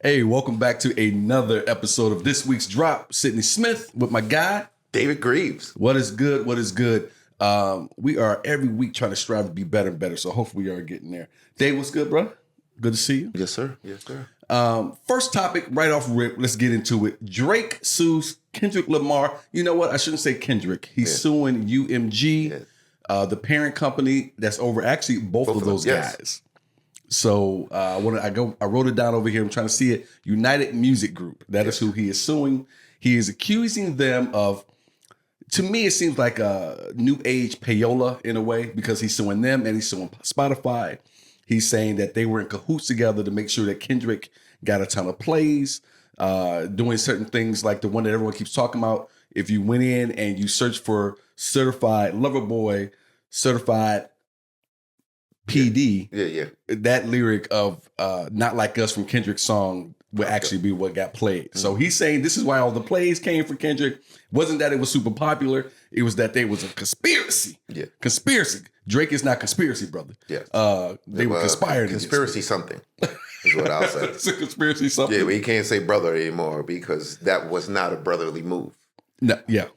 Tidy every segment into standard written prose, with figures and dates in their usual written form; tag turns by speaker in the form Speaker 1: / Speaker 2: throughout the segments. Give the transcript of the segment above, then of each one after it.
Speaker 1: Hey, welcome back to another episode of this week's Drop. Sidney Smith with my guy,
Speaker 2: David Greaves.
Speaker 1: What is good? What is good? We are every week trying to strive to be better and better. So hopefully we are getting there. Dave, what's good, bro? Good to see you.
Speaker 2: Yes, sir. Yes, sir.
Speaker 1: First topic, right off rip. Let's get into it. Drake sues Kendrick Lamar. You know what? I shouldn't say Kendrick. He's suing UMG, the parent company that's over actually both of those guys. So I wrote it down over here. I'm trying to see it. United Music Group. That is who he is suing. He is accusing them of, to me, it seems like a new age payola in a way, because he's suing them and he's suing Spotify. He's saying that they were in cahoots together to make sure that Kendrick got a ton of plays, doing certain things like the one that everyone keeps talking about. If you went in and you searched for certified lover boy, certified PD, that lyric of Not Like Us from Kendrick's song would actually be what got played. So he's saying this is why all the plays came for Kendrick. Wasn't that it was super popular. It was that there was a conspiracy. Yeah. Conspiracy. Drake is not conspiracy, brother. Yeah. They were conspiring.
Speaker 2: Conspiracy something is what I'll say.
Speaker 1: It's a conspiracy something.
Speaker 2: Yeah, we can't say brother anymore because that was not a brotherly move.
Speaker 1: No, yeah.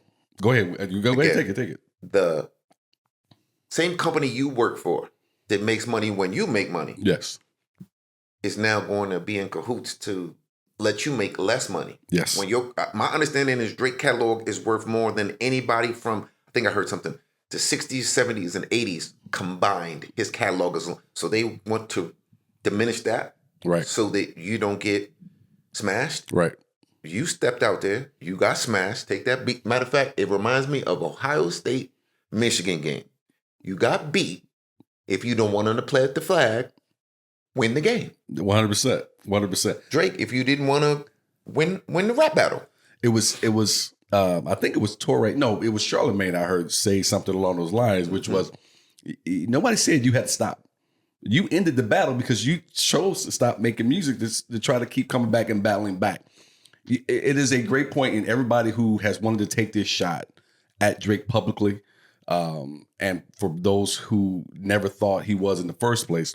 Speaker 1: Go ahead. You go ahead. Take it.
Speaker 2: The same company you work for that makes money when you make money.
Speaker 1: Yes.
Speaker 2: Is now going to be in cahoots to let you make less money.
Speaker 1: Yes.
Speaker 2: When my understanding is Drake catalog is worth more than anybody from, I think I heard something, the 60s, 70s, and 80s combined. His catalog is, so they want to diminish that.
Speaker 1: Right.
Speaker 2: So that you don't get smashed.
Speaker 1: Right.
Speaker 2: You stepped out there. You got smashed. Take that beat. Matter of fact, it reminds me of Ohio State, Michigan game. You got beat. If you don't want them to plant the flag, win the game.
Speaker 1: 100%. 100%.
Speaker 2: Drake, if you didn't want to win the rap battle.
Speaker 1: It was I think it was Torre. No, it was Charlamagne I heard say something along those lines, which was, nobody said you had to stop. You ended the battle because you chose to stop making music to try to keep coming back and battling back. It is a great point, and everybody who has wanted to take this shot at Drake publicly, and for those who never thought he was in the first place,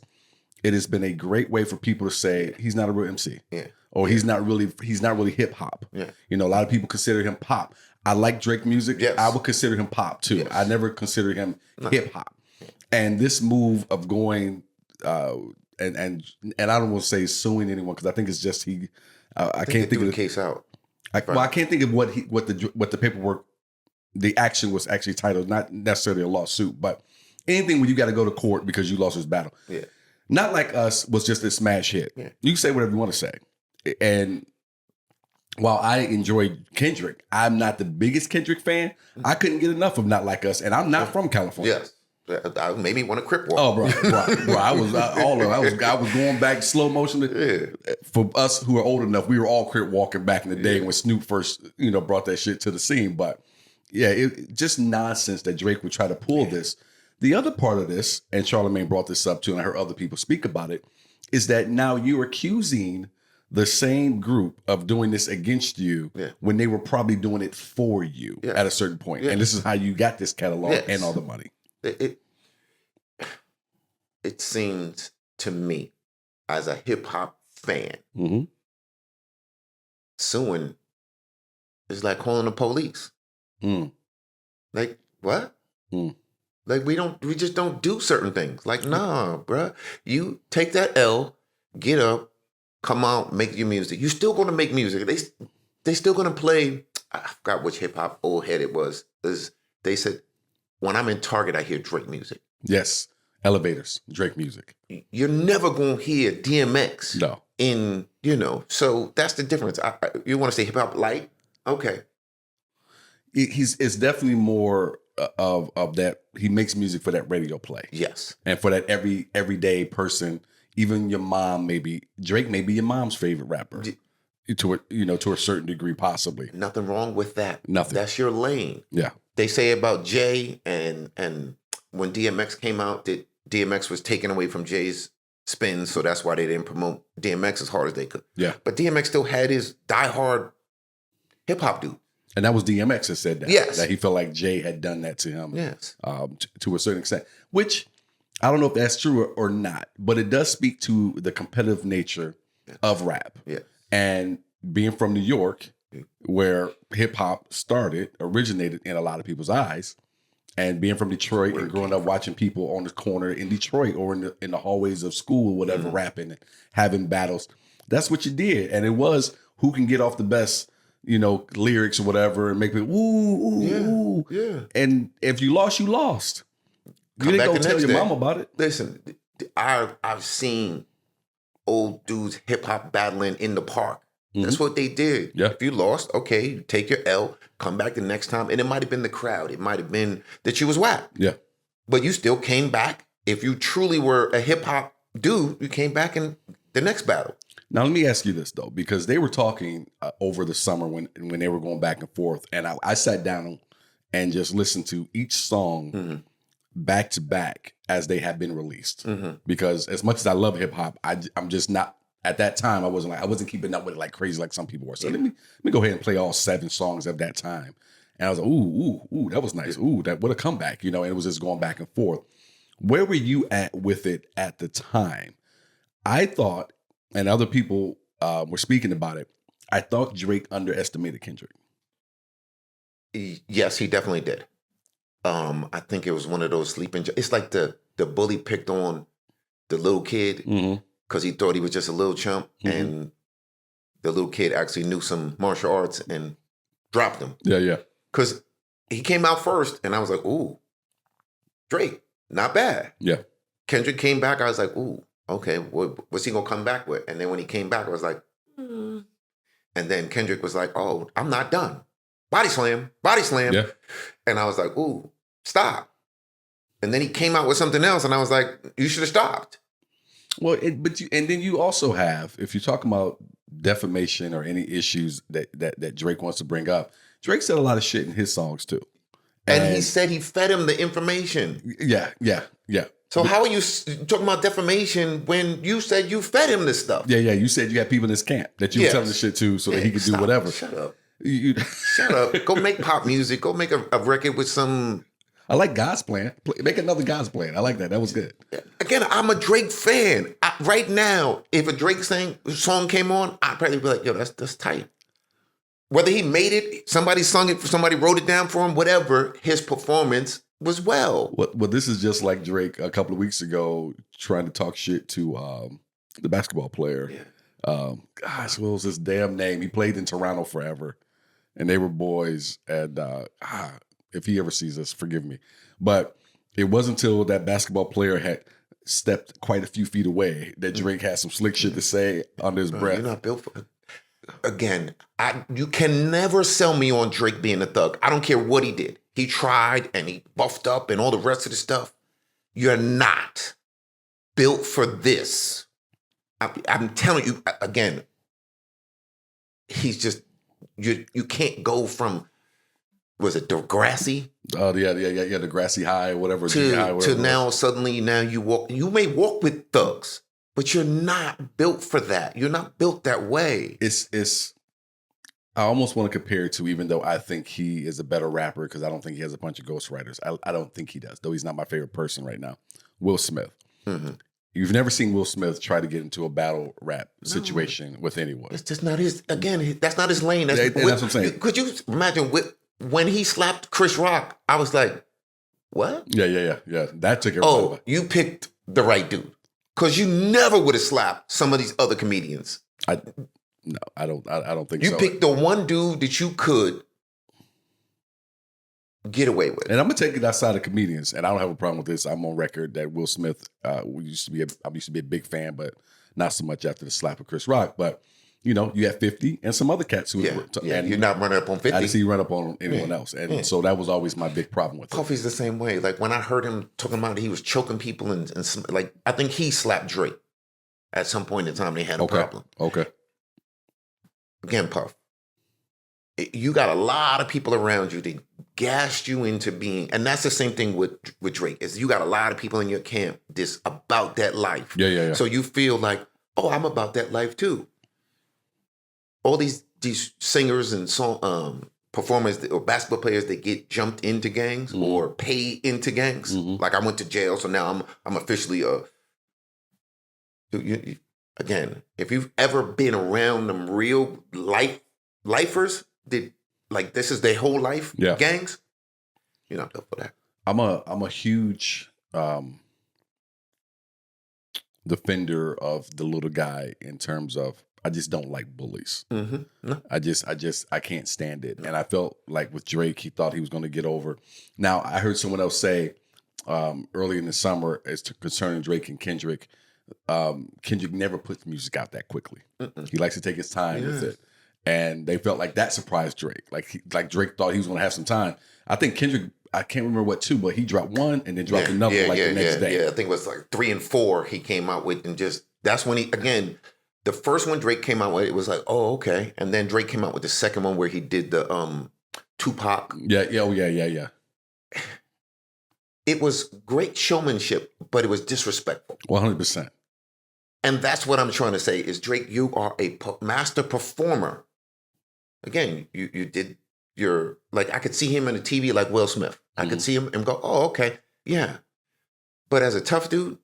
Speaker 1: it has been a great way for people to say he's not a real MC. Yeah. Or he's not really hip hop. Yeah. You know, a lot of people consider him pop. I like Drake music. Yes. I would consider him pop too. Yes. I never considered him hip hop. And this move of going and I don't want to say suing anyone because I think it's just I can't think of the case out. I can't think of what the paperwork, the action was actually titled, not necessarily a lawsuit, but anything where you got to go to court because you lost this battle. Yeah. Not Like Us was just a smash hit. Yeah. You can say whatever you want to say. And while I enjoy Kendrick, I'm not the biggest Kendrick fan. I couldn't get enough of Not Like Us, and I'm not from California.
Speaker 2: Yes. I made me want to crip walk.
Speaker 1: Oh, bro, I was going back slow motion. For us who are old enough, we were all crip walking back in the day when Snoop first, brought that shit to the scene. But yeah, it just nonsense that Drake would try to pull this. The other part of this, and Charlamagne brought this up too, and I heard other people speak about it, is that now you're accusing the same group of doing this against you when they were probably doing it for you at a certain point. And this is how you got this catalog and all the money.
Speaker 2: It seems to me, as a hip hop fan, suing is like calling the police. Like, what? Like, we just don't do certain things. Like, nah, bruh. You take that L, get up, come out, make your music. You're still going to make music. They still going to play. I forgot which hip hop old head it was. They said, when I'm in Target, I hear Drake music.
Speaker 1: Yes. Elevators, Drake music.
Speaker 2: You're never going to hear DMX.
Speaker 1: No.
Speaker 2: So that's the difference. You want to say hip hop light? Okay.
Speaker 1: It's definitely more of that. He makes music for that radio play.
Speaker 2: Yes.
Speaker 1: And for that everyday person, even your mom, maybe Drake may be your mom's favorite rapper to a certain degree, possibly.
Speaker 2: Nothing wrong with that.
Speaker 1: Nothing.
Speaker 2: That's your lane.
Speaker 1: Yeah.
Speaker 2: They say about Jay and when DMX came out, that DMX was taken away from Jay's spin, so that's why they didn't promote DMX as hard as they could.
Speaker 1: Yeah.
Speaker 2: But DMX still had his diehard hip hop dude.
Speaker 1: And that was DMX that said that.
Speaker 2: Yes.
Speaker 1: That he felt like Jay had done that to him.
Speaker 2: Yes.
Speaker 1: To a certain extent, which I don't know if that's true or not, but it does speak to the competitive nature of rap.
Speaker 2: Yeah.
Speaker 1: And being from New York, where hip hop originated in a lot of people's eyes, and being from Detroit and growing up watching people on the corner in Detroit or in the hallways of school, whatever, rapping and having battles, that's what you did. And it was who can get off the best, lyrics or whatever and make it ooh. And if you lost, you lost. You didn't go tell your mom about it.
Speaker 2: Listen, I've seen old dudes hip hop battling in the park. That's what they did.
Speaker 1: Yeah.
Speaker 2: If you lost, okay, you take your L, come back the next time. And it might have been the crowd. It might have been that you was whack.
Speaker 1: Yeah.
Speaker 2: But you still came back. If you truly were a hip hop dude, you came back in the next battle.
Speaker 1: Now, let me ask you this, though, because they were talking over the summer when they were going back and forth. And I sat down and just listened to each song back to back as they had been released. Because as much as I love hip hop, I'm just not. At that time, I wasn't keeping up with it like crazy like some people were. So let me go ahead and play all 7 songs of that time. And I was like, ooh, that was nice. Ooh, that what a comeback, and it was just going back and forth. Where were you at with it at the time? I thought, and other people were speaking about it, I thought Drake underestimated Kendrick.
Speaker 2: Yes, he definitely did. I think it was one of those sleeping. It's like the bully picked on the little kid. Because he thought he was just a little chump, and the little kid actually knew some martial arts and dropped him.
Speaker 1: Yeah.
Speaker 2: Because he came out first, and I was like, ooh, Drake, not bad.
Speaker 1: Yeah.
Speaker 2: Kendrick came back, I was like, ooh, okay, what's he going to come back with? And then when he came back, I was like, And then Kendrick was like, oh, I'm not done. Body slam.
Speaker 1: Yeah.
Speaker 2: And I was like, ooh, stop. And then he came out with something else, and I was like, you should have stopped.
Speaker 1: Well, and then you also have, if you're talking about defamation or any issues that Drake wants to bring up, Drake said a lot of shit in his songs too.
Speaker 2: And he said he fed him the information.
Speaker 1: Yeah.
Speaker 2: So how are you talking about defamation when you said you fed him this stuff?
Speaker 1: Yeah. You said you had people in this camp that you were telling this shit to so that he could do whatever.
Speaker 2: Shut up. Shut up. Go make pop music. Go make a record with some...
Speaker 1: I like God's Plan. Make another God's Plan. I like that. That was good.
Speaker 2: Again, I'm a Drake fan. Right now, if a Drake song came on, I'd probably be like, yo, that's tight. Whether he made it, somebody sung it, somebody wrote it down for him, whatever, his performance was well.
Speaker 1: Well, this is just like Drake a couple of weeks ago trying to talk shit to the basketball player. Yeah. Gosh, what was his damn name? He played in Toronto forever, and they were boys. And if he ever sees this, forgive me. But it wasn't until that basketball player had stepped quite a few feet away that Drake had some slick shit to say under his breath.
Speaker 2: You're not built for it. Again, you can never sell me on Drake being a thug. I don't care what he did. He tried and he buffed up and all the rest of the stuff. You're not built for this. I'm telling you, again, he's just, you can't go from, was it Degrassi?
Speaker 1: Oh, yeah, Degrassi High, whatever.
Speaker 2: To now, suddenly, you may walk with thugs, but you're not built for that. You're not built that way.
Speaker 1: I almost want to compare it to, even though I think he is a better rapper, because I don't think he has a bunch of ghostwriters. I don't think he does, though he's not my favorite person right now. Will Smith. Mm-hmm. You've never seen Will Smith try to get into a battle rap situation with anyone.
Speaker 2: It's just not his, again, that's not his lane.
Speaker 1: That's what I'm saying.
Speaker 2: Could you imagine when he slapped Chris Rock, I was like, what?
Speaker 1: Yeah. That took everybody.
Speaker 2: Oh, you picked the right dude. Because you never would have slapped some of these other comedians.
Speaker 1: I don't think so.
Speaker 2: You picked the one dude that you could get away with.
Speaker 1: And I'm gonna take it outside of comedians, and I don't have a problem with this. I'm on record that Will Smith, I used to be a big fan, but not so much after the slap of Chris Rock. But you had 50 and some other cats who
Speaker 2: and you're not running up on 50.
Speaker 1: I didn't see you run up on anyone else, and so that was always my big problem with
Speaker 2: Puffy's the same way. Like when I heard him talking about he was choking people and some, like I think he slapped Drake at some point in time. They had a problem.
Speaker 1: Okay.
Speaker 2: Again, Puff, you got a lot of people around you that gassed you into being, and that's the same thing with Drake, is you got a lot of people in your camp that's about that life.
Speaker 1: Yeah.
Speaker 2: So you feel like, oh, I'm about that life too. All these singers and song performers or basketball players that get jumped into gangs or paid into gangs. Mm-hmm. Like I went to jail, so now I'm officially again, if you've ever been around them real lifers, like this is their whole life, gangs, you're not built for that.
Speaker 1: I'm a huge defender of the little guy in terms of I just don't like bullies.
Speaker 2: Mm-hmm. No.
Speaker 1: I can't stand it. And I felt like with Drake, he thought he was going to get over. Now I heard someone else say early in the summer as to concerning Drake and Kendrick, Kendrick never puts music out that quickly. Mm-mm. He likes to take his time with it. And they felt like that surprised Drake. Like Drake thought he was going to have some time. I think Kendrick, I can't remember what two, but he dropped one and then dropped another the next day.
Speaker 2: Yeah, I think it was like 3 and 4 he came out with, and just that's when he again. The first one Drake came out with, it was like, oh, okay. And then Drake came out with the second one where he did the Tupac.
Speaker 1: Yeah.
Speaker 2: It was great showmanship, but it was disrespectful.
Speaker 1: 100%.
Speaker 2: And that's what I'm trying to say is, Drake, you are a master performer. Again, you did your, like, I could see him on the TV like Will Smith. I could see him and go, oh, okay, yeah. But as a tough dude,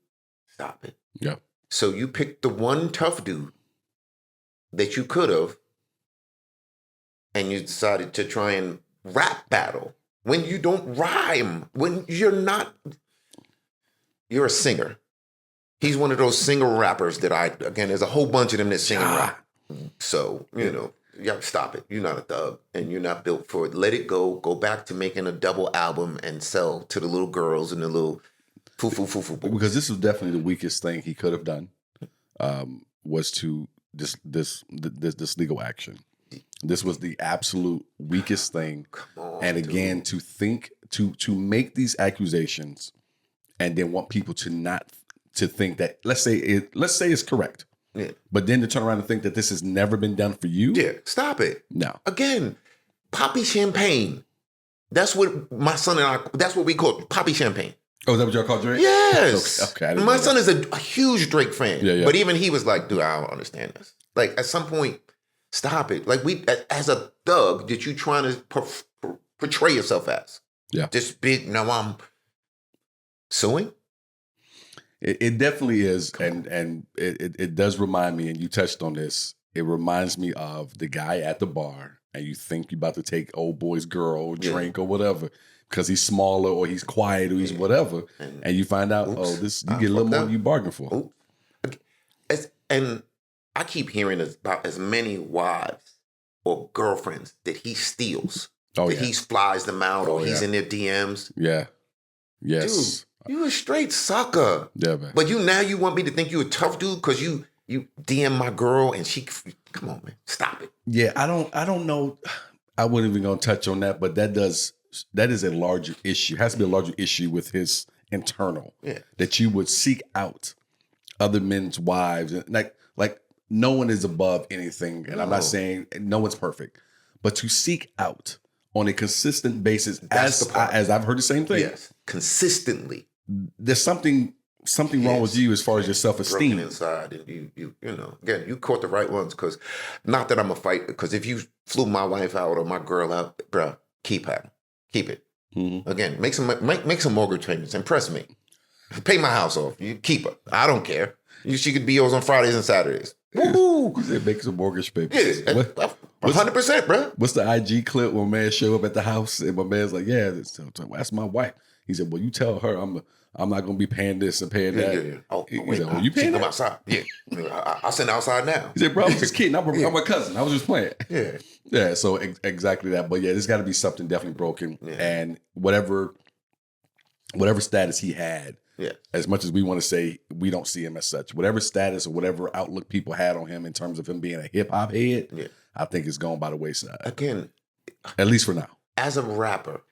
Speaker 2: stop it.
Speaker 1: Yeah.
Speaker 2: So you picked the one tough dude that you could have, and you decided to try and rap battle when you don't rhyme, when you're a singer. He's one of those singer rappers that again, there's a whole bunch of them that sing and rap. So, stop it. You're not a thug, and you're not built for it. Let it go. Go back to making a double album and sell to the little girls and the little foo.
Speaker 1: Because this was definitely the weakest thing he could have done, was to this legal action. This was the absolute weakest thing.
Speaker 2: Come on,
Speaker 1: and again,
Speaker 2: dude.
Speaker 1: to make these accusations and then want people to think that let's say it's correct.
Speaker 2: Yeah.
Speaker 1: But then to turn around and think that this has never been done for you?
Speaker 2: Yeah, stop it.
Speaker 1: No.
Speaker 2: Again, Poppy Champagne. That's what my son and I, that's what we call it, Poppy Champagne.
Speaker 1: Oh, is that what y'all call Drake?
Speaker 2: Yes.
Speaker 1: Okay.
Speaker 2: My son is a huge Drake fan.
Speaker 1: Yeah.
Speaker 2: But even he was like, dude, I don't understand this. Like, at some point, stop it. Like, as a thug, that you trying to portray yourself as.
Speaker 1: Yeah.
Speaker 2: This big, now I'm suing?
Speaker 1: It definitely is, and it does remind me, and you touched on this, it reminds me of the guy at the bar, and you think you're about to take old boy's girl, drink or whatever, because he's smaller or he's quiet or he's whatever, and you find out, you get a little more than you bargained for.
Speaker 2: And I keep hearing about as many wives or girlfriends that he steals, he flies them out or he's in their DMs.
Speaker 1: Yeah. Yes.
Speaker 2: Dude, you a straight sucker.
Speaker 1: Yeah, man.
Speaker 2: But you want me to think you a tough dude because you DM my girl and she, come on, man, stop it.
Speaker 1: Yeah, I don't know. I wasn't even gonna touch on that, but that is a larger issue. It has to be a larger issue with his internal.
Speaker 2: Yeah.
Speaker 1: That you would seek out other men's wives, and like no one is above anything, and I'm not saying no one's perfect, but to seek out on a consistent basis, as I've heard the same thing.
Speaker 2: Yes, consistently.
Speaker 1: There's something wrong with you as far as your self-esteem.
Speaker 2: Broken inside, and you know, again, you caught the right ones, because not that I'm a fight, because if you flew my wife out or my girl out, bro, keep it. Mm-hmm. Again, make some mortgage payments, impress me, pay my house off, you keep her. I don't care. She could be yours on Fridays and Saturdays. Woo!
Speaker 1: You said make some mortgage payments.
Speaker 2: Yeah, 100%, bro.
Speaker 1: What's the IG clip when man show up at the house and my man's like, yeah, that's my wife. He said, well, you tell her I'm not gonna be paying this and paying that.
Speaker 2: Yeah. Oh,
Speaker 1: he
Speaker 2: wait,
Speaker 1: said, well, you paying that?
Speaker 2: I'm outside. Yeah, I'll send her outside now.
Speaker 1: He said, bro, I'm just kidding. I'm a cousin. I was just playing.
Speaker 2: Yeah.
Speaker 1: So exactly that. But yeah, there's got to be something definitely broken. Yeah. And whatever status he had.
Speaker 2: Yeah.
Speaker 1: As much as we want to say we don't see him as such, whatever status or whatever outlook people had on him in terms of him being a hip hop head, I think it's gone by the wayside.
Speaker 2: Again,
Speaker 1: at least for now. As
Speaker 2: a rapper,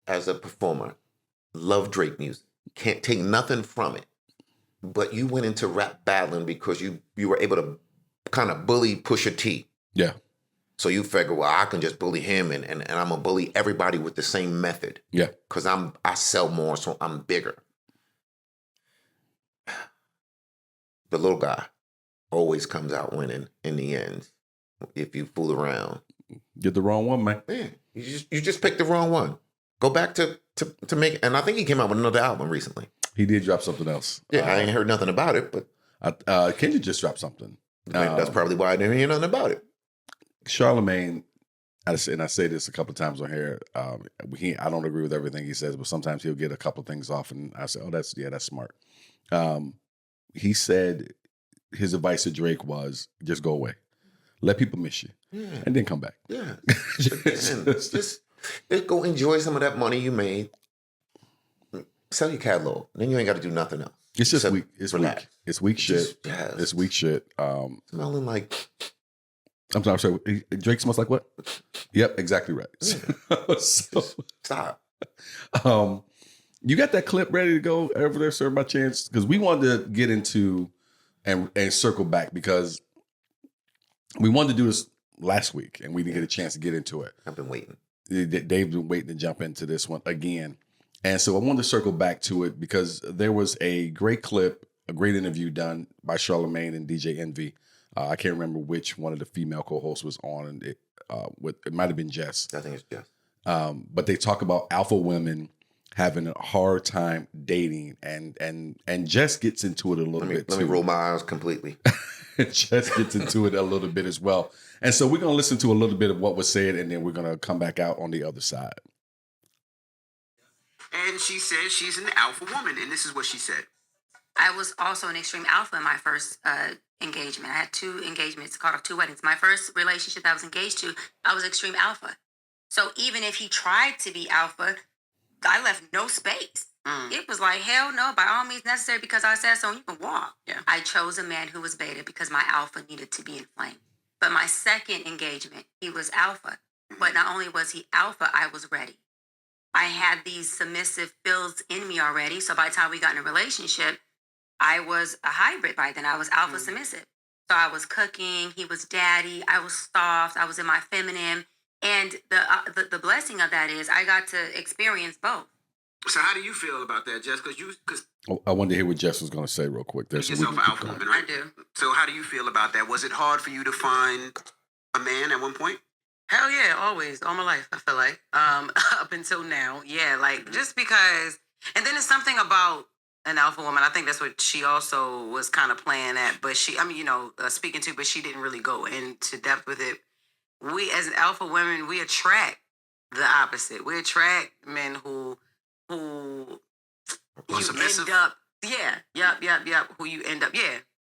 Speaker 2: as a performer, love Drake music. Can't take nothing from it. But you went into rap battling because you were able to kind of bully Pusha T.
Speaker 1: Yeah.
Speaker 2: So you figure, well, I can just bully him and I'm gonna bully everybody with the same method.
Speaker 1: Yeah.
Speaker 2: Because I sell more, so I'm bigger. The little guy always comes out winning in the end if you fool around.
Speaker 1: Get the wrong one, man.
Speaker 2: Yeah, you just picked the wrong one. Go back to make, and I think he came out with another album recently.
Speaker 1: He did drop something else.
Speaker 2: Yeah, I ain't heard nothing about it, but
Speaker 1: Kendrick just dropped something.
Speaker 2: That's probably why I didn't hear nothing about it.
Speaker 1: Charlemagne, and I say this a couple of times on here. I don't agree with everything he says, but sometimes he'll get a couple of things off, and I say, "Oh, that's smart." He said his advice to Drake was just go away, let people miss you, and then come back.
Speaker 2: Yeah, just go enjoy some of that money you made. Sell your catalog, then you ain't got to do nothing else.
Speaker 1: It's just weak. It's
Speaker 2: relax.
Speaker 1: weak. It's weak shit. It's weak shit.
Speaker 2: Smelling like.
Speaker 1: I'm sorry. Drake smells like what? Yep, exactly right.
Speaker 2: Yeah. Stop.
Speaker 1: You got that clip ready to go over there, sir, by chance? Because we wanted to get into and circle back because we wanted to do this last week and we didn't get a chance to get into it.
Speaker 2: I've been waiting.
Speaker 1: Dave's been waiting to jump into this one again. And so I wanted to circle back to it because there was a great clip, a great interview done by Charlemagne and DJ Envy. I can't remember which one of the female co-hosts was on, and it might have been Jess.
Speaker 2: I think it's Jess.
Speaker 1: But they talk about alpha women having a hard time dating, and Jess gets into it a little bit.
Speaker 2: Let me roll my eyes completely.
Speaker 1: Jess gets into it a little bit as well. And so we're going to listen to a little bit of what was said, and then we're going to come back out on the other side.
Speaker 3: And she says she's an alpha woman, and this is what she said.
Speaker 4: I was also an extreme alpha in my first engagement. I had 2 engagements, called off 2 weddings. My first relationship that I was engaged to, I was extreme alpha. So even if he tried to be alpha, I left no space. It was like, hell no, by all means necessary, because I said so, you can walk. Yeah. I chose a man who was beta because my alpha needed to be inflamed. But my second engagement, he was alpha. But not only was he alpha, I was ready. I had these submissive feels in me already. So by the time we got in a relationship, I was a hybrid by then. I was alpha submissive. So I was cooking. He was daddy. I was soft. I was in my feminine. And the blessing of that is I got to experience both.
Speaker 3: So how do you feel about that, Jess? Because
Speaker 1: I wanted to hear what Jess was going to say real quick.
Speaker 3: There's yourself an alpha woman, right?
Speaker 4: I do.
Speaker 3: So how do you feel about that? Was it hard for you to find a man at one point?
Speaker 5: Hell yeah, always, all my life, I feel like. Up until now, yeah, like, just because, and then it's something about an alpha woman, I think that's what she also was kind of playing at, but speaking to, but she didn't really go into depth with it. We, as alpha women, we attract the opposite. We attract men who you
Speaker 3: submissive.
Speaker 5: end up, who you end up,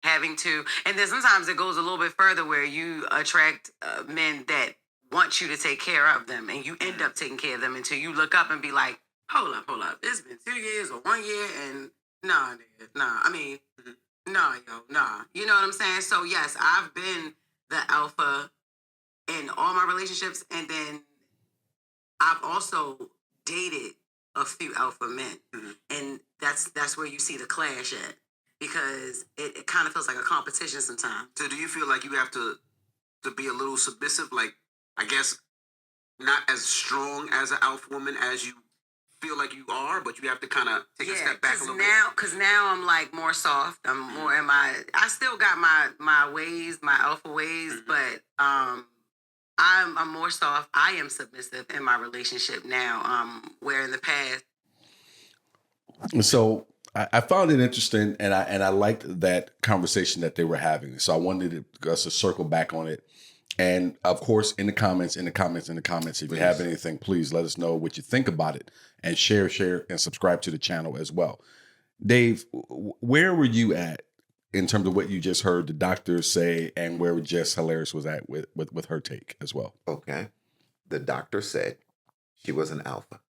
Speaker 5: having to, and then sometimes it goes a little bit further where you attract men that want you to take care of them, and you end up taking care of them until you look up and be like, hold up, it's been 2 years or 1 year, and nah, you know what I'm saying? So yes, I've been the alpha in all my relationships, and then I've also dated a few alpha men, and that's where you see the clash at, because it kind of feels like a competition sometimes.
Speaker 3: So do you feel like you have to be a little submissive, like, I guess, not as strong as an alpha woman as you feel like you are, but you have to kind of take a step back a little bit?
Speaker 5: Because now I'm like more soft. I'm more in my, I still got my ways, my alpha ways, but I'm more soft. I am submissive in my relationship now, where in the past.
Speaker 1: So I found it interesting, and I liked that conversation that they were having. So I wanted us to circle back on it. And of course, in the comments, if you have anything, please let us know what you think about it, and share, and subscribe to the channel as well. Dave, where were you at in terms of what you just heard the doctor say, and where Jess Hilarious was at with her take as well?
Speaker 2: Okay. The doctor said she was an alpha.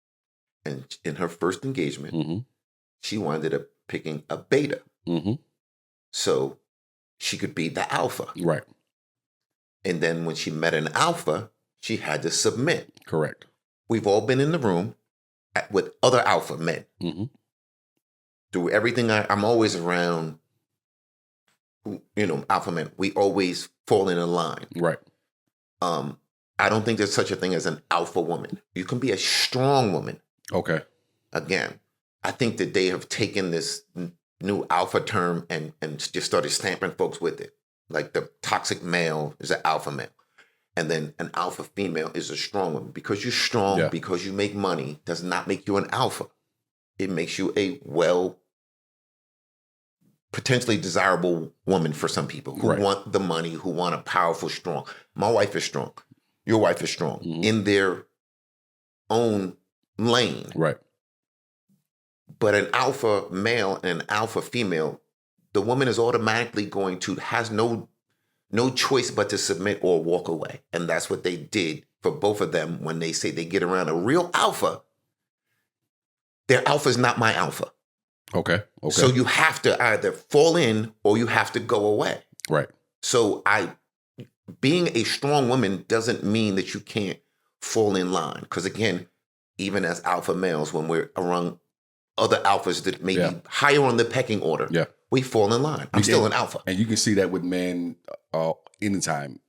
Speaker 2: And in her first engagement, she wound up picking a beta. So she could be the alpha.
Speaker 1: Right.
Speaker 2: And then when she met an alpha, she had to submit.
Speaker 1: Correct.
Speaker 2: We've all been in the room with other alpha men. Through everything, I'm always around, alpha men. We always fall in a line.
Speaker 1: Right.
Speaker 2: I don't think there's such a thing as an alpha woman. You can be a strong woman.
Speaker 1: Okay.
Speaker 2: Again, I think that they have taken this new alpha term and just started stamping folks with it. Like the toxic male is an alpha male. And then an alpha female is a strong woman. Because you're strong, because you make money, does not make you an alpha. It makes you a potentially desirable woman for some people who want the money, who want a powerful, strong. My wife is strong. Your wife is strong in their own lane.
Speaker 1: Right.
Speaker 2: But an alpha male and an alpha female, the woman is automatically has no choice but to submit or walk away. And that's what they did for both of them when they say they get around a real alpha. Their alpha is not my alpha.
Speaker 1: Okay.
Speaker 2: So you have to either fall in or you have to go away.
Speaker 1: Right.
Speaker 2: So being a strong woman doesn't mean that you can't fall in line. Because again, even as alpha males, when we're around other alphas that may be higher on the pecking order, we fall in line. I'm still an alpha.
Speaker 1: And you can see that with men anytime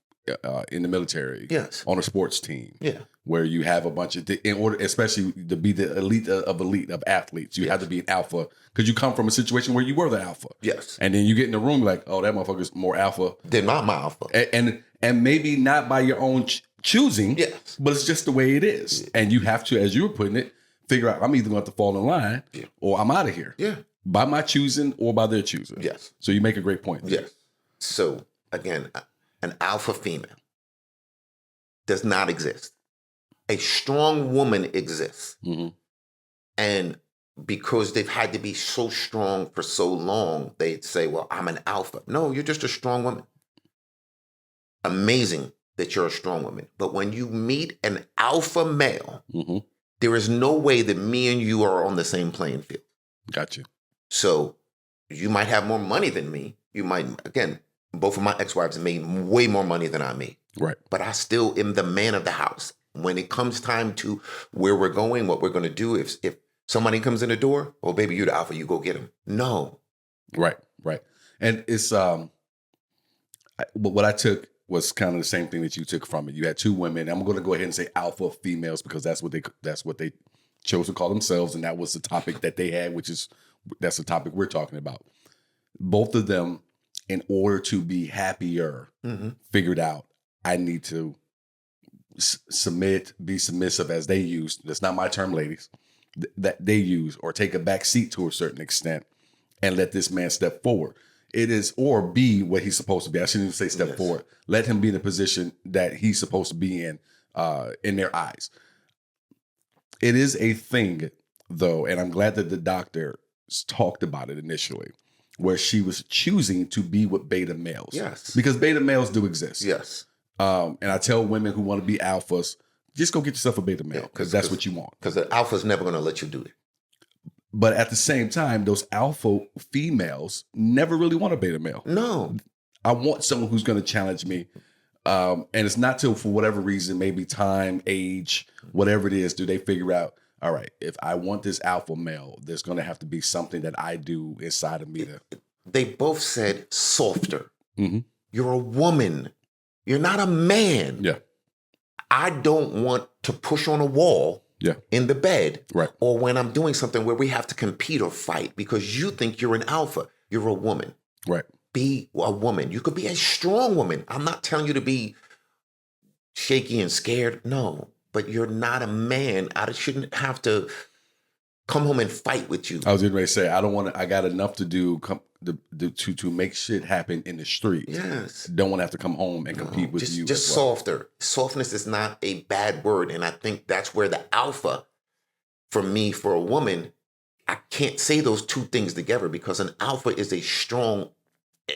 Speaker 1: in the military, on a sports team, where you have a bunch of, in order, especially to be the elite of athletes, you have to be an alpha because you come from a situation where you were the alpha.
Speaker 2: Yes.
Speaker 1: And then you get in the room like, oh, that motherfucker's more alpha.
Speaker 2: They're not my alpha.
Speaker 1: And maybe not by your own choosing, but it's just the way it is. And you have to, as you were putting it, figure out, I'm either going to have to fall in line or I'm out of here.
Speaker 2: Yeah.
Speaker 1: By my choosing or by their choosing.
Speaker 2: Yes.
Speaker 1: So you make a great point.
Speaker 2: Yes. So again, an alpha female does not exist. A strong woman exists. And because they've had to be so strong for so long, they'd say, well, I'm an alpha. No, you're just a strong woman. Amazing that you're a strong woman. But when you meet an alpha male, there is no way that me and you are on the same playing field.
Speaker 1: Gotcha.
Speaker 2: So you might have more money than me. You might, again, both of my ex-wives made way more money than I made.
Speaker 1: Right.
Speaker 2: But I still am the man of the house. When it comes time to where we're going, what we're going to do, if somebody comes in the door, oh, baby, you're the alpha, you go get him. No.
Speaker 1: Right. And it's, what I took was kind of the same thing that you took from it. You had two women. I'm going to go ahead and say alpha females because that's what they chose to call themselves. And that was the topic that they had, that's the topic we're talking about. Both of them, in order to be happier, figured out, I need to be submissive, as they use. That's not my term, ladies, that they use, or take a back seat to a certain extent and let this man step forward. It is, or be what he's supposed to be. I shouldn't even say step forward. Let him be in the position that he's supposed to be in their eyes. It is a thing, though, and I'm glad that the doctor talked about it initially, where she was choosing to be with beta males.
Speaker 2: Yes.
Speaker 1: Because beta males do exist.
Speaker 2: Yes.
Speaker 1: And I tell women who want to be alphas, just go get yourself a beta male because that's what you want.
Speaker 2: Because the alpha's never going to let you do it.
Speaker 1: But at the same time, those alpha females never really want a beta male.
Speaker 2: No.
Speaker 1: I want someone who's going to challenge me. And it's not till, for whatever reason, maybe time, age, whatever it is, do they figure out, all right, if I want this alpha male, there's going to have to be something that I do inside of me.
Speaker 2: They both said softer. You're a woman. You're not a man.
Speaker 1: Yeah.
Speaker 2: I don't want to push on a wall in the bed, or when I'm doing something where we have to compete or fight because you think you're an alpha. You're a woman.
Speaker 1: Right.
Speaker 2: Be a woman. You could be a strong woman. I'm not telling you to be shaky and scared. No, but you're not a man. I shouldn't have to come home and fight with you.
Speaker 1: I was getting ready to say, I got enough to do to make shit happen in the street.
Speaker 2: Yes.
Speaker 1: Don't want to have to come home and compete with you.
Speaker 2: Just softer. Softness is not a bad word. And I think that's where the alpha, for me, for a woman, I can't say those two things together because an alpha is a strong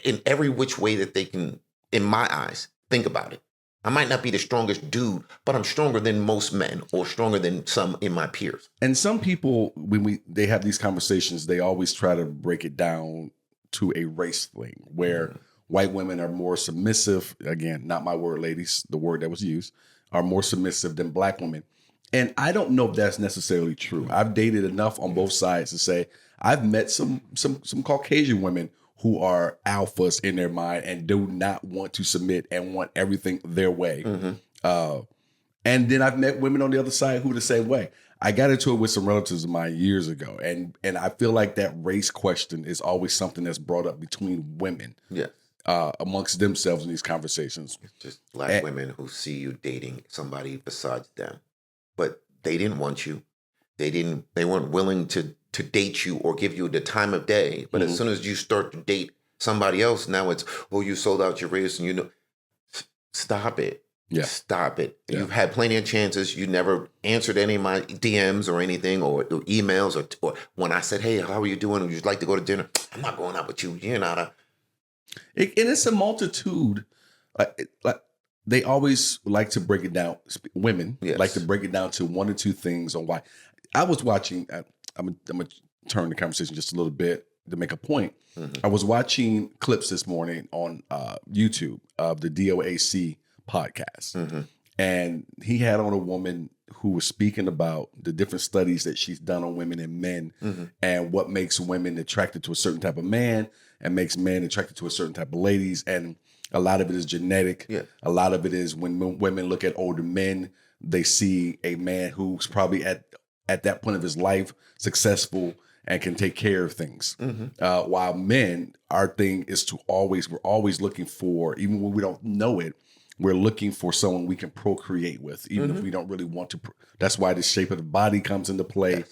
Speaker 2: in every which way that they can, in my eyes. Think about it. I might not be the strongest dude, but I'm stronger than most men or stronger than some in my peers.
Speaker 1: And some people, when they have these conversations, they always try to break it down to a race thing where white women are more submissive. Again, not my word, ladies, the word that was used, are more submissive than black women. And I don't know if that's necessarily true. I've dated enough on both sides to say I've met some Caucasian women who are alphas in their mind and do not want to submit and want everything their way. And then I've met women on the other side who are the same way. I got into it with some relatives of mine years ago. And I feel like that race question is always something that's brought up between women amongst themselves in these conversations.
Speaker 2: It's just black women who see you dating somebody besides them. But they didn't want you. They weren't willing to to date you or give you the time of day. But as soon as you start to date somebody else, now it's, oh, you sold out your race and you know, stop it.
Speaker 1: Yeah.
Speaker 2: Stop it.
Speaker 1: Yeah.
Speaker 2: You've had plenty of chances. You never answered any of my DMs or anything or emails or when I said, hey, how are you doing? Would you like to go to dinner? I'm not going out with you. You're not a...
Speaker 1: And it's a multitude. Like they always like to break it down. Women like to break it down to one or two things on why. I was watching. I'm gonna turn the conversation just a little bit to make a point. I was watching clips this morning on YouTube of the DOAC podcast, and he had on a woman who was speaking about the different studies that she's done on women and men, and what makes women attracted to a certain type of man and makes men attracted to a certain type of ladies. And a lot of it is genetic. Yeah. A lot of it is when women look at older men, they see a man who's probably at that point of his life successful and can take care of things. While men, our thing is we're always looking for, even when we don't know it, we're looking for someone we can procreate with, even if we don't really want to. That's why the shape of the body comes into play,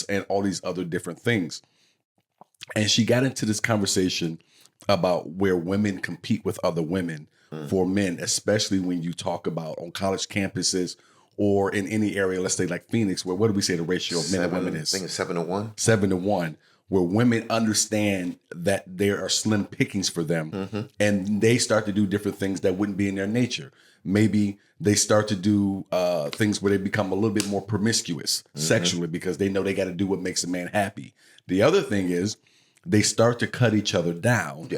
Speaker 1: and all these other different things. And she got into this conversation about where women compete with other women for men, especially when you talk about on college campuses or in any area, let's say like Phoenix, where what do we say the ratio of men and women is?
Speaker 2: I think it's 7-1.
Speaker 1: 7-1, where women understand that there are slim pickings for them, and they start to do different things that wouldn't be in their nature. Maybe they start to do things where they become a little bit more promiscuous sexually because they know they got to do what makes a man happy. The other thing is they start to cut each other down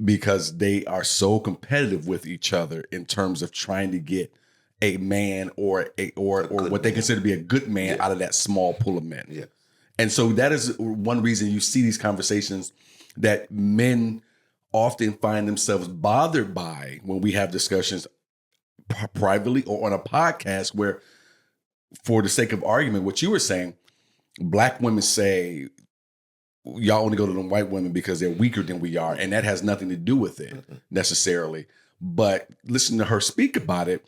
Speaker 1: because they are so competitive with each other in terms of trying to get a man or what they consider to be a good man out of that small pool of men. Yeah. And so that is one reason you see these conversations that men often find themselves bothered by when we have discussions privately or on a podcast where, for the sake of argument, what you were saying, black women say, y'all only go to them white women because they're weaker than we are. And that has nothing to do with it necessarily. But listen to her speak about it.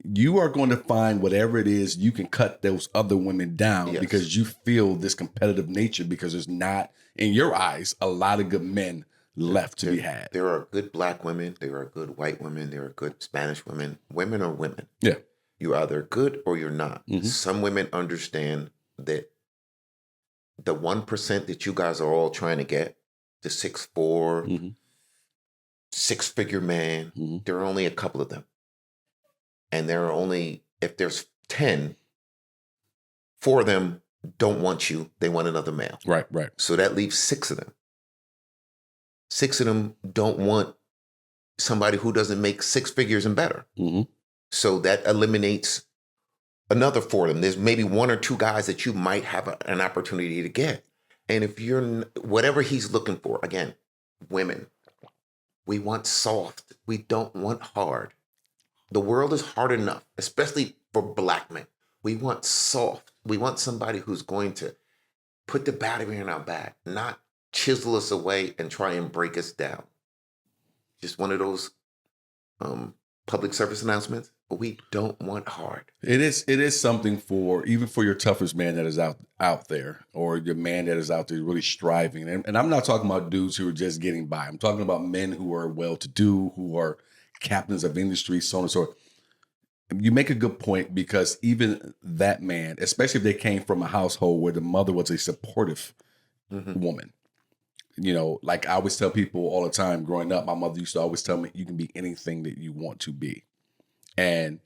Speaker 1: You are going to find whatever it is, you can cut those other women down because you feel this competitive nature because there's not, in your eyes, a lot of good men left to be had.
Speaker 2: There are good black women. There are good white women. There are good Spanish women. Women are women.
Speaker 1: Yeah.
Speaker 2: You're either good or you're not. Some women understand that the 1% that you guys are all trying to get, the 6'4", six-figure man, there are only a couple of them. And there are only, if there's 10, 4 of them don't want you. They want another male.
Speaker 1: Right.
Speaker 2: So that leaves 6 of them. 6 of them don't want somebody who doesn't make 6 figures and better. So that eliminates another 4 of them. There's maybe 1 or 2 guys that you might have an opportunity to get. And if you're, whatever he's looking for, again, women, we want soft. We don't want hard. The world is hard enough, especially for black men. We want soft. We want somebody who's going to put the battery in our back, not chisel us away and try and break us down. Just one of those public service announcements. But we don't want hard.
Speaker 1: It is something for, even for your toughest man that is out there, or your man that is out there really striving. And I'm not talking about dudes who are just getting by. I'm talking about men who are well-to-do, who are captains of industry, so on and so forth. You make a good point, because even that man, especially if they came from a household where the mother was a supportive woman, you know, like I always tell people all the time growing up, my mother used to always tell me, you can be anything that you want to be. And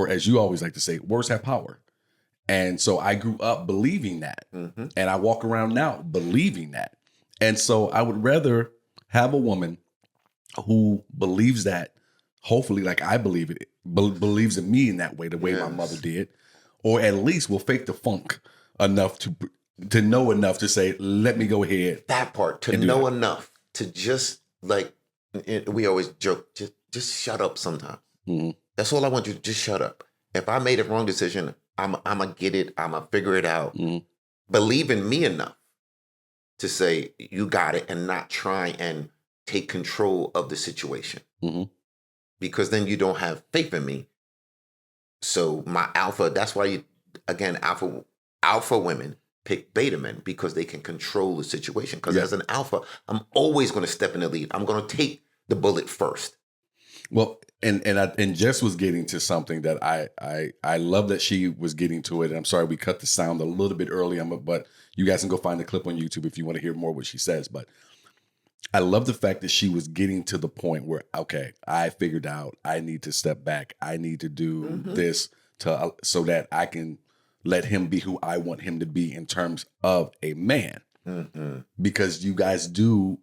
Speaker 1: as you always like to say, words have power. And so I grew up believing that. And I walk around now believing that. And so I would rather have a woman who believes that, hopefully, like I believe it, believes in me in that way, the way my mother did, or at least will fake the funk enough to know enough to say, let me go ahead.
Speaker 2: That part, to know enough to just, like, we always joke, just shut up sometimes. That's all I want you to just shut up. If I made a wrong decision, I'm going to get it. I'm going to figure it out. Believe in me enough to say, you got it, and not try and take control of the situation. Because then you don't have faith in me. So my alpha, that's why alpha women pick beta men because they can control the situation. Because as an alpha, I'm always going to step in the lead. I'm going to take the bullet first.
Speaker 1: Well, and Jess was getting to something that I love that she was getting to it. And I'm sorry we cut the sound a little bit early, but you guys can go find the clip on YouTube if you want to hear more what she says. But I love the fact that she was getting to the point where, okay, I figured out I need to step back. I need to do this so that I can let him be who I want him to be in terms of a man. Because you guys do,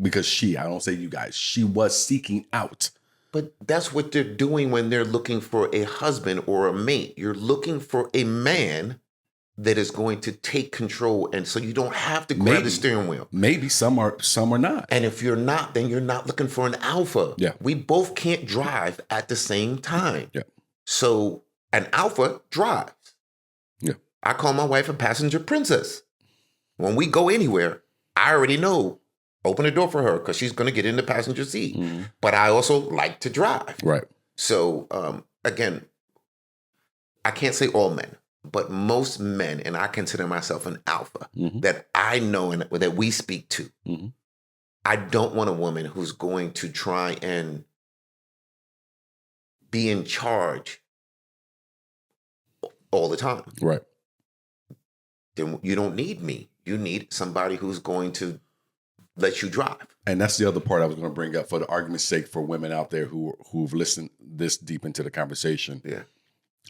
Speaker 1: because I don't say you guys, she was seeking out.
Speaker 2: But that's what they're doing when they're looking for a husband or a mate. You're looking for a man that is going to take control, and so you don't have to grab the steering wheel.
Speaker 1: Maybe some are not.
Speaker 2: And if you're not, then you're not looking for an alpha.
Speaker 1: Yeah.
Speaker 2: We both can't drive at the same time.
Speaker 1: Yeah.
Speaker 2: So an alpha drives.
Speaker 1: Yeah.
Speaker 2: I call my wife a passenger princess. When we go anywhere, I already know, open the door for her because she's going to get in the passenger seat. But I also like to drive.
Speaker 1: Right.
Speaker 2: So again, I can't say all men, but most men, and I consider myself an alpha, that I know and that we speak to. I don't want a woman who's going to try and be in charge all the time.
Speaker 1: Right.
Speaker 2: Then you don't need me. You need somebody who's going to let you drive.
Speaker 1: And that's the other part I was going to bring up for the argument's sake for women out there who've listened this deep into the conversation.
Speaker 2: Yeah.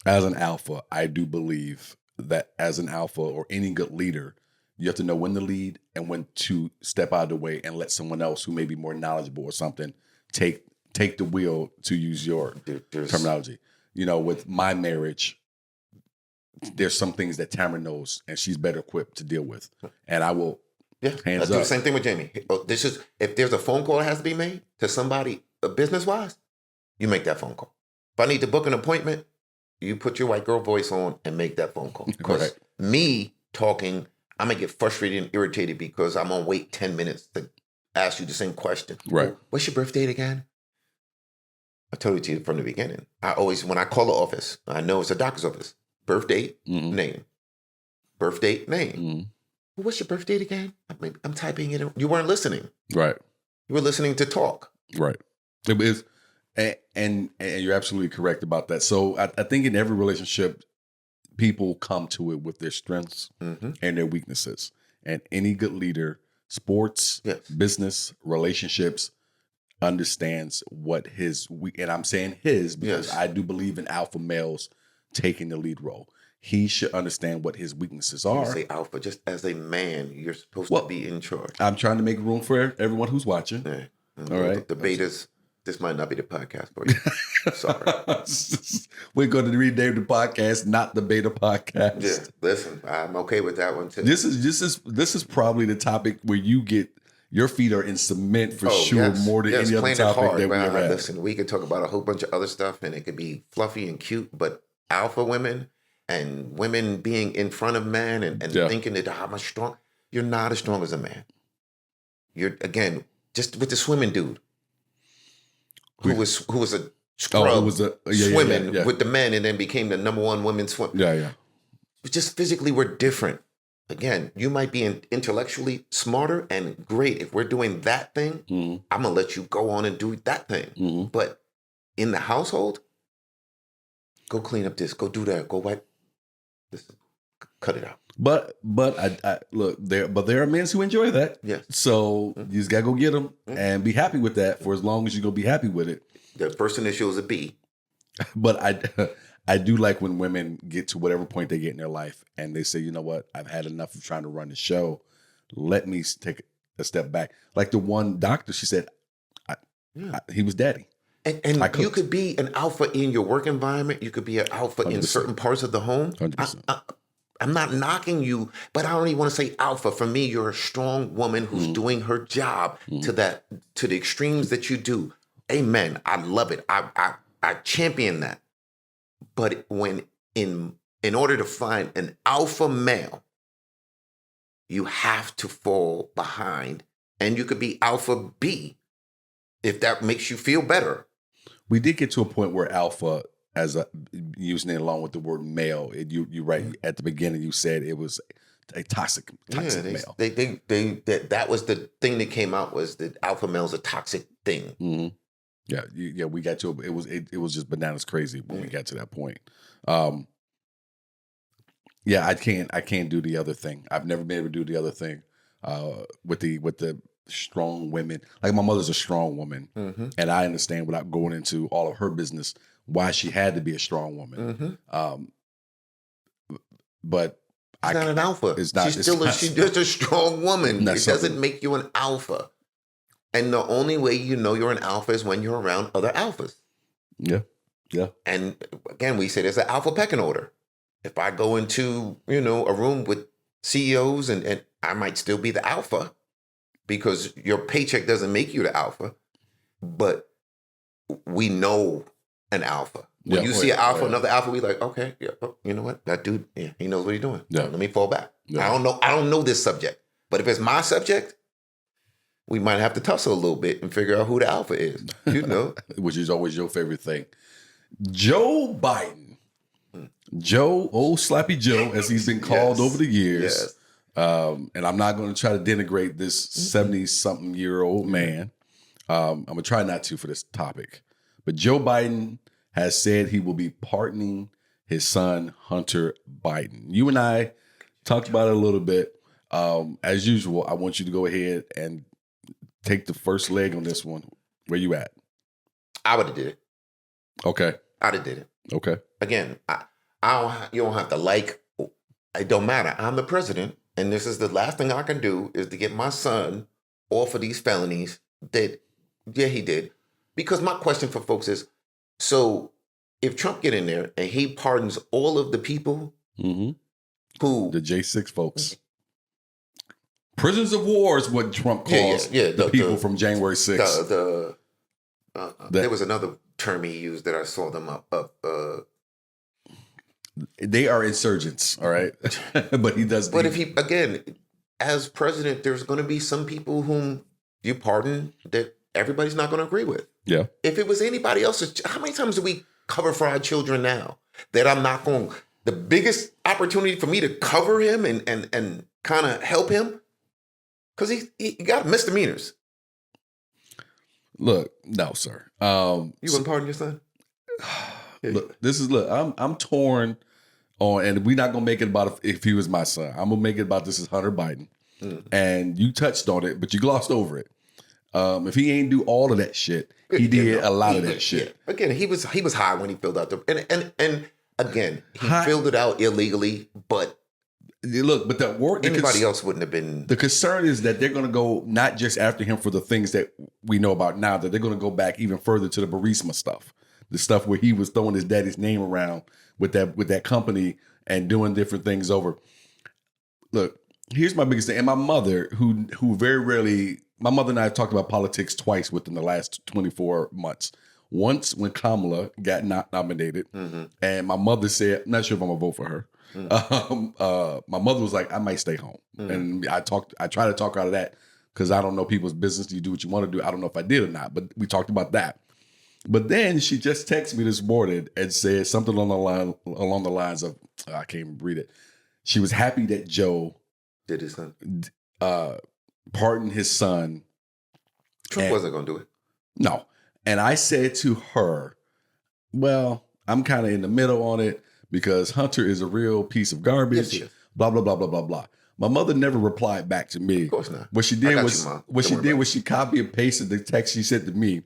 Speaker 1: As an alpha, I do believe that as an alpha or any good leader, you have to know when to lead and when to step out of the way and let someone else who may be more knowledgeable or something take the wheel, to use your terminology. You know, with my marriage, there's some things that Tamara knows and she's better equipped to deal with. And I will hands
Speaker 2: I
Speaker 1: up.
Speaker 2: do the same thing with Jamie. This is, if there's a phone call that has to be made to somebody business-wise, you make that phone call. If I need to book an appointment, you put your white girl voice on and make that phone call. Because me talking, I'm going to get frustrated and irritated because I'm on wait 10 minutes to ask you the same question.
Speaker 1: Right.
Speaker 2: What's your birth date again? I told it to you from the beginning. I always, when I call the office, I know it's a doctor's office. Birth date, name. Birth date, name. Well, what's your birth date again? I'm typing it in. You weren't listening.
Speaker 1: Right.
Speaker 2: You were listening to talk.
Speaker 1: Right. It is, and you're absolutely correct about that. So I think in every relationship, people come to it with their strengths and their weaknesses. And any good leader, sports, business, relationships, understands what his, and I'm saying his because I do believe in alpha males taking the lead role. He should understand what his weaknesses are.
Speaker 2: You say alpha, just as a man, you're supposed to be in charge.
Speaker 1: I'm trying to make room for everyone who's watching.
Speaker 2: Yeah.
Speaker 1: All right.
Speaker 2: The betas, this might not be the podcast for you. Sorry.
Speaker 1: We're going to rename the podcast, not the beta podcast.
Speaker 2: Yeah, listen, I'm okay with that one too.
Speaker 1: This is probably the topic where you get your feet are in cement for sure, more than any other topic that we ever had.
Speaker 2: Listen, we could talk about a whole bunch of other stuff, and it could be fluffy and cute, but alpha women and women being in front of men and thinking that how much strong, you're not as strong as a man. You're, again, just with the swimming dude who was a scrub swimming with the men and then became the number one women's swimmer.
Speaker 1: Yeah.
Speaker 2: Just physically, we're different. Again, you might be intellectually smarter and great. If we're doing that thing, I'm going to let you go on and do that thing. But in the household, go clean up this, go do that, go wipe this, cut it out.
Speaker 1: But I look there. But there are men who enjoy that.
Speaker 2: Yes.
Speaker 1: So you just gotta go get them and be happy with that for as long as you're gonna be happy with it.
Speaker 2: The first initial is a B.
Speaker 1: But I do like when women get to whatever point they get in their life and they say, you know what, I've had enough of trying to run the show. Let me take a step back. Like the one doctor, she said, he was daddy.
Speaker 2: And you could be an alpha in your work environment. You could be an alpha 100%. In certain parts of the home.
Speaker 1: 100%.
Speaker 2: I'm not knocking you, but I don't even want to say alpha. For me, you're a strong woman who's doing her job to the extremes that you do. Amen. I love it. I champion that. But when in order to find an alpha male, you have to fall behind, and you could be alpha B if that makes you feel better.
Speaker 1: We did get to a point where alpha, using it along with the word male, you right at the beginning, you said it was a toxic male.
Speaker 2: That was the thing that came out, was that alpha male's a toxic thing.
Speaker 1: Mm-hmm. Yeah, we got to it was just bananas crazy when we got to that point. Yeah, I can't do the other thing. I've never been able to do the other thing with the strong women. Like, my mother's a strong woman, and I understand, without going into all of her business, why she had to be a strong woman. But
Speaker 2: she's not an alpha. She's just a strong woman. It doesn't make you an alpha. And the only way you know you're an alpha is when you're around other alphas. Yeah. And again, we say there's an alpha pecking order. If I go into, a room with CEOs and I might still be the alpha, because your paycheck doesn't make you the alpha, but we know an alpha. When you see an alpha, another alpha, we like, okay, you know what? That dude, he knows what he's doing. Yeah. Let me fall back. Yeah. I don't know this subject. But if it's my subject, we might have to tussle a little bit and figure out who the alpha is,
Speaker 1: Which is always your favorite thing. Joe Biden. Joe, old Slappy Joe, as he's been called over the years. Yes. And I'm not going to try to denigrate this 70-something-year-old man. I'm going to try not to for this topic. But Joe Biden has said he will be pardoning his son, Hunter Biden. You and I talked about it a little bit. As usual, I want you to go ahead and take the first leg on this one. Where you at?
Speaker 2: I would have did it.
Speaker 1: Okay.
Speaker 2: I'd have did it.
Speaker 1: Okay.
Speaker 2: Again, you don't have to like. It don't matter. I'm the president, and this is the last thing I can do is to get my son off of these felonies that, he did. Because my question for folks is, so if Trump get in there and he pardons all of the people who...
Speaker 1: The J6 folks. Prisoners of war is what Trump calls the people from January 6th.
Speaker 2: There was another term he used that I saw them up.
Speaker 1: They are insurgents, all right? But he does.
Speaker 2: But if he, again, as president, there's going to be some people whom you pardon that everybody's not going to agree with. Yeah. If it was anybody else, how many times do we cover for our children now that I'm not going? The biggest opportunity for me to cover him and kind of help him, because he got misdemeanors.
Speaker 1: Look, no, sir.
Speaker 2: You wouldn't pardon your son?
Speaker 1: I'm torn on, and we're not gonna make it about if he was my son. I'm gonna make it about this is Hunter Biden, and you touched on it, but you glossed over it. If he ain't do all of that shit, he did a lot of that shit.
Speaker 2: Yeah. Again, he was high when he filled out and again, he filled it out illegally, but.
Speaker 1: Look, but
Speaker 2: anybody else wouldn't have been.
Speaker 1: The concern is that they're going to go not just after him for the things that we know about now, that they're going to go back even further to the Burisma stuff, the stuff where he was throwing his daddy's name around with that company and doing different things over. Look, here's my biggest thing, and my mother, who very rarely, my mother and I have talked about politics twice within the last 24 months. Once when Kamala got not nominated, and my mother said, I'm not sure if I'm gonna vote for her. My mother was like, I might stay home. And I try to talk her out of that because I don't know people's business. You do what you want to do. I don't know if I did or not, but we talked about that. But then she just texted me this morning and said something along the lines of, I can't even read it. She was happy that Joe
Speaker 2: did his son
Speaker 1: pardoned his son.
Speaker 2: Trump wasn't going to do it.
Speaker 1: No. And I said to her, well, I'm kind of in the middle on it because Hunter is a real piece of garbage. Yes. Blah, blah, blah, blah, blah, blah. My mother never replied back to me.
Speaker 2: Of course not.
Speaker 1: What she did was she copied and pasted the text she sent to me,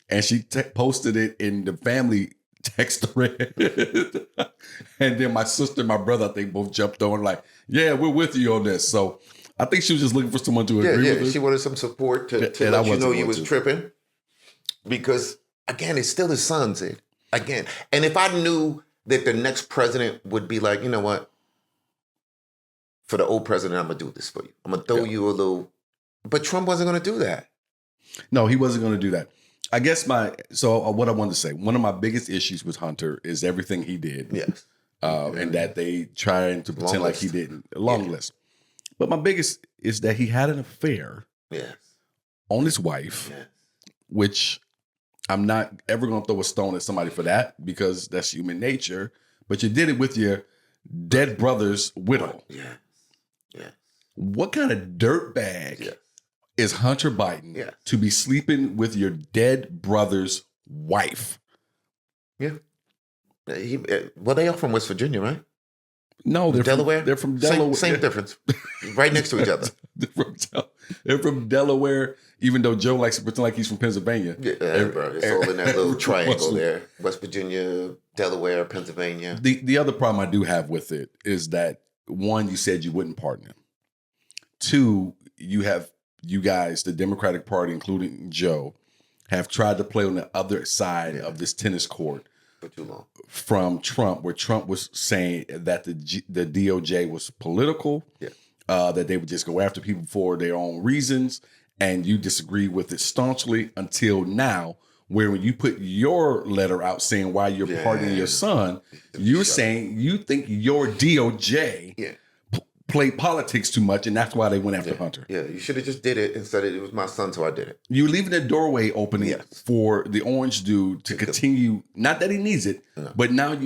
Speaker 1: and she posted it in the family text thread. And then my sister and my brother, I think, both jumped on like, yeah, we're with you on this. So I think she was just looking for someone to agree with her.
Speaker 2: She wanted some support to let you know you was tripping. Because, again, it's still his son, Sid. Again. And if I knew that the next president would be like, you know what? For the old president, I'm going to do this for you. I'm going to throw you a little... But Trump wasn't going to do that.
Speaker 1: No, he wasn't going to do that. I guess what I wanted to say, one of my biggest issues with Hunter is everything he did.
Speaker 2: Yes.
Speaker 1: And that they trying to pretend like he didn't. A long list. But my biggest is that he had an affair on his wife, which I'm not ever going to throw a stone at somebody for that because that's human nature. But you did it with your dead brother's widow.
Speaker 2: Yeah. Yeah.
Speaker 1: What kind of dirtbag is Hunter Biden to be sleeping with your dead brother's wife?
Speaker 2: Yeah. Well, they are from West Virginia, right?
Speaker 1: No, they're
Speaker 2: Delaware.
Speaker 1: They're from Delaware.
Speaker 2: Same difference. Right next to each other.
Speaker 1: They're from Delaware, even though Joe likes to pretend like he's from Pennsylvania.
Speaker 2: Yeah, bro. It's all in that little triangle there. West Virginia, Delaware, Pennsylvania.
Speaker 1: The other problem I do have with it is that, one, you said you wouldn't pardon him. Two, you guys, the Democratic Party, including Joe, have tried to play on the other side of this tennis court
Speaker 2: for too long
Speaker 1: from Trump, where Trump was saying that the DOJ was political, that they would just go after people for their own reasons, and you disagree with it staunchly until now, where when you put your letter out saying why you're pardoning your son, you're saying you think your DOJ played politics too much, and that's why they went after Hunter.
Speaker 2: Yeah, you should have just did it and said it was my son, so I did it.
Speaker 1: You're leaving the doorway opening for the orange dude to continue. Not that he needs it, but now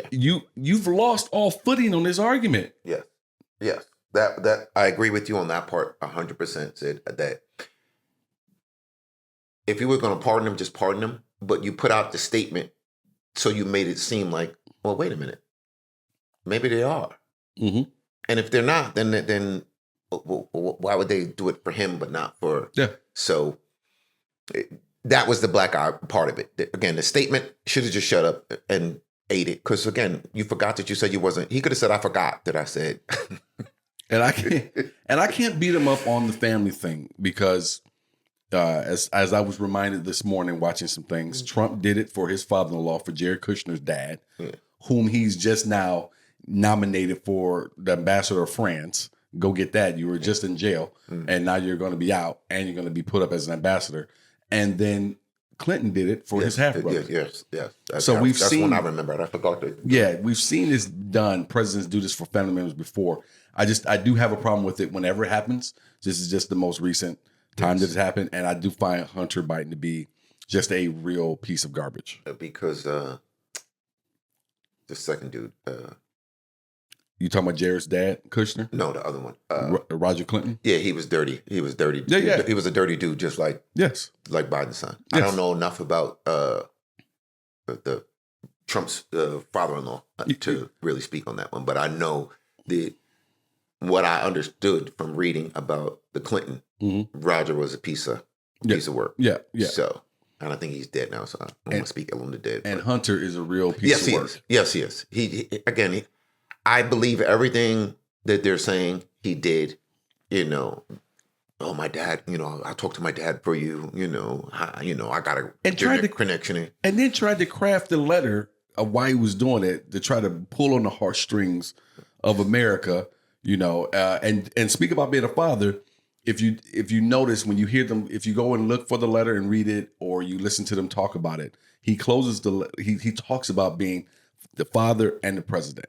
Speaker 1: you've lost all footing on this argument.
Speaker 2: Yes. That I agree with you on that part 100%. Sid, that if you were going to pardon him, just pardon him. But you put out the statement, so you made it seem like, well, wait a minute, maybe they are. Mm-hmm. And if they're not, then why would they do it for him but not for? Yeah. So that was the black eye part of it. Again, the statement should have just shut up and ate it, because again, you forgot that you said you wasn't. He could have said, "I forgot that I said."
Speaker 1: And I can't beat him up on the family thing, because as I was reminded this morning watching some things, Trump did it for his father-in-law, for Jared Kushner's dad, whom he's just now nominated for the ambassador of France. Go get that. You were just in jail, and now you're going to be out, and you're going to be put up as an ambassador. And then Clinton did it for his half brother.
Speaker 2: Yes.
Speaker 1: That's when
Speaker 2: I remember. I forgot that.
Speaker 1: Yeah, we've seen this done. Presidents do this for family members before. I do have a problem with it whenever it happens. This is just the most recent time that it's happened, and I do find Hunter Biden to be just a real piece of garbage.
Speaker 2: Because the second dude.
Speaker 1: You talking about Jared's dad, Kushner?
Speaker 2: No, the other one.
Speaker 1: Roger Clinton?
Speaker 2: Yeah, he was dirty. He was dirty.
Speaker 1: Yeah.
Speaker 2: He was a dirty dude, just like Biden's son. Yes. I don't know enough about the Trump's father-in-law to really speak on that one, but I know what I understood from reading about the Clinton. Mm-hmm. Roger was a piece of work. Yeah. So, and I think he's dead now, so I don't want to speak ill on the dead.
Speaker 1: And Hunter is a real piece of work.
Speaker 2: Yes, he is. I believe everything that they're saying he did. Oh, my dad. I talked to my dad for you. I got a connection.
Speaker 1: And then tried to craft the letter of why he was doing it, to try to pull on the heartstrings of America. And speak about being a father. If you notice, when you hear them, if you go and look for the letter and read it, or you listen to them talk about it, he closes he talks about being the father and the president.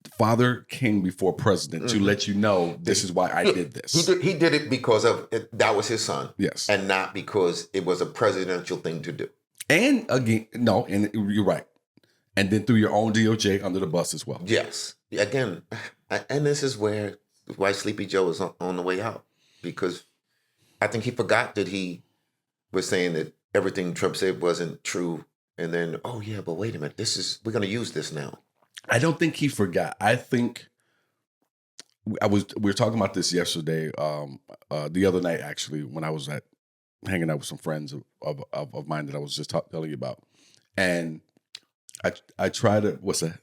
Speaker 1: The father came before president to let you know this is why I did this.
Speaker 2: He did it because that was his son.
Speaker 1: Yes.
Speaker 2: And not because it was a presidential thing to do.
Speaker 1: And again, no, and you're right. And then threw your own DOJ under the bus as well.
Speaker 2: Yes. Again, and this is why Sleepy Joe is on the way out. Because I think he forgot that he was saying that everything Trump said wasn't true. And then, oh yeah, but wait a minute, we're going to use this now.
Speaker 1: I don't think he forgot. I think we were talking about this yesterday, the other night, actually, when I was hanging out with some friends of mine that I was just telling you about. And I try to, what's that?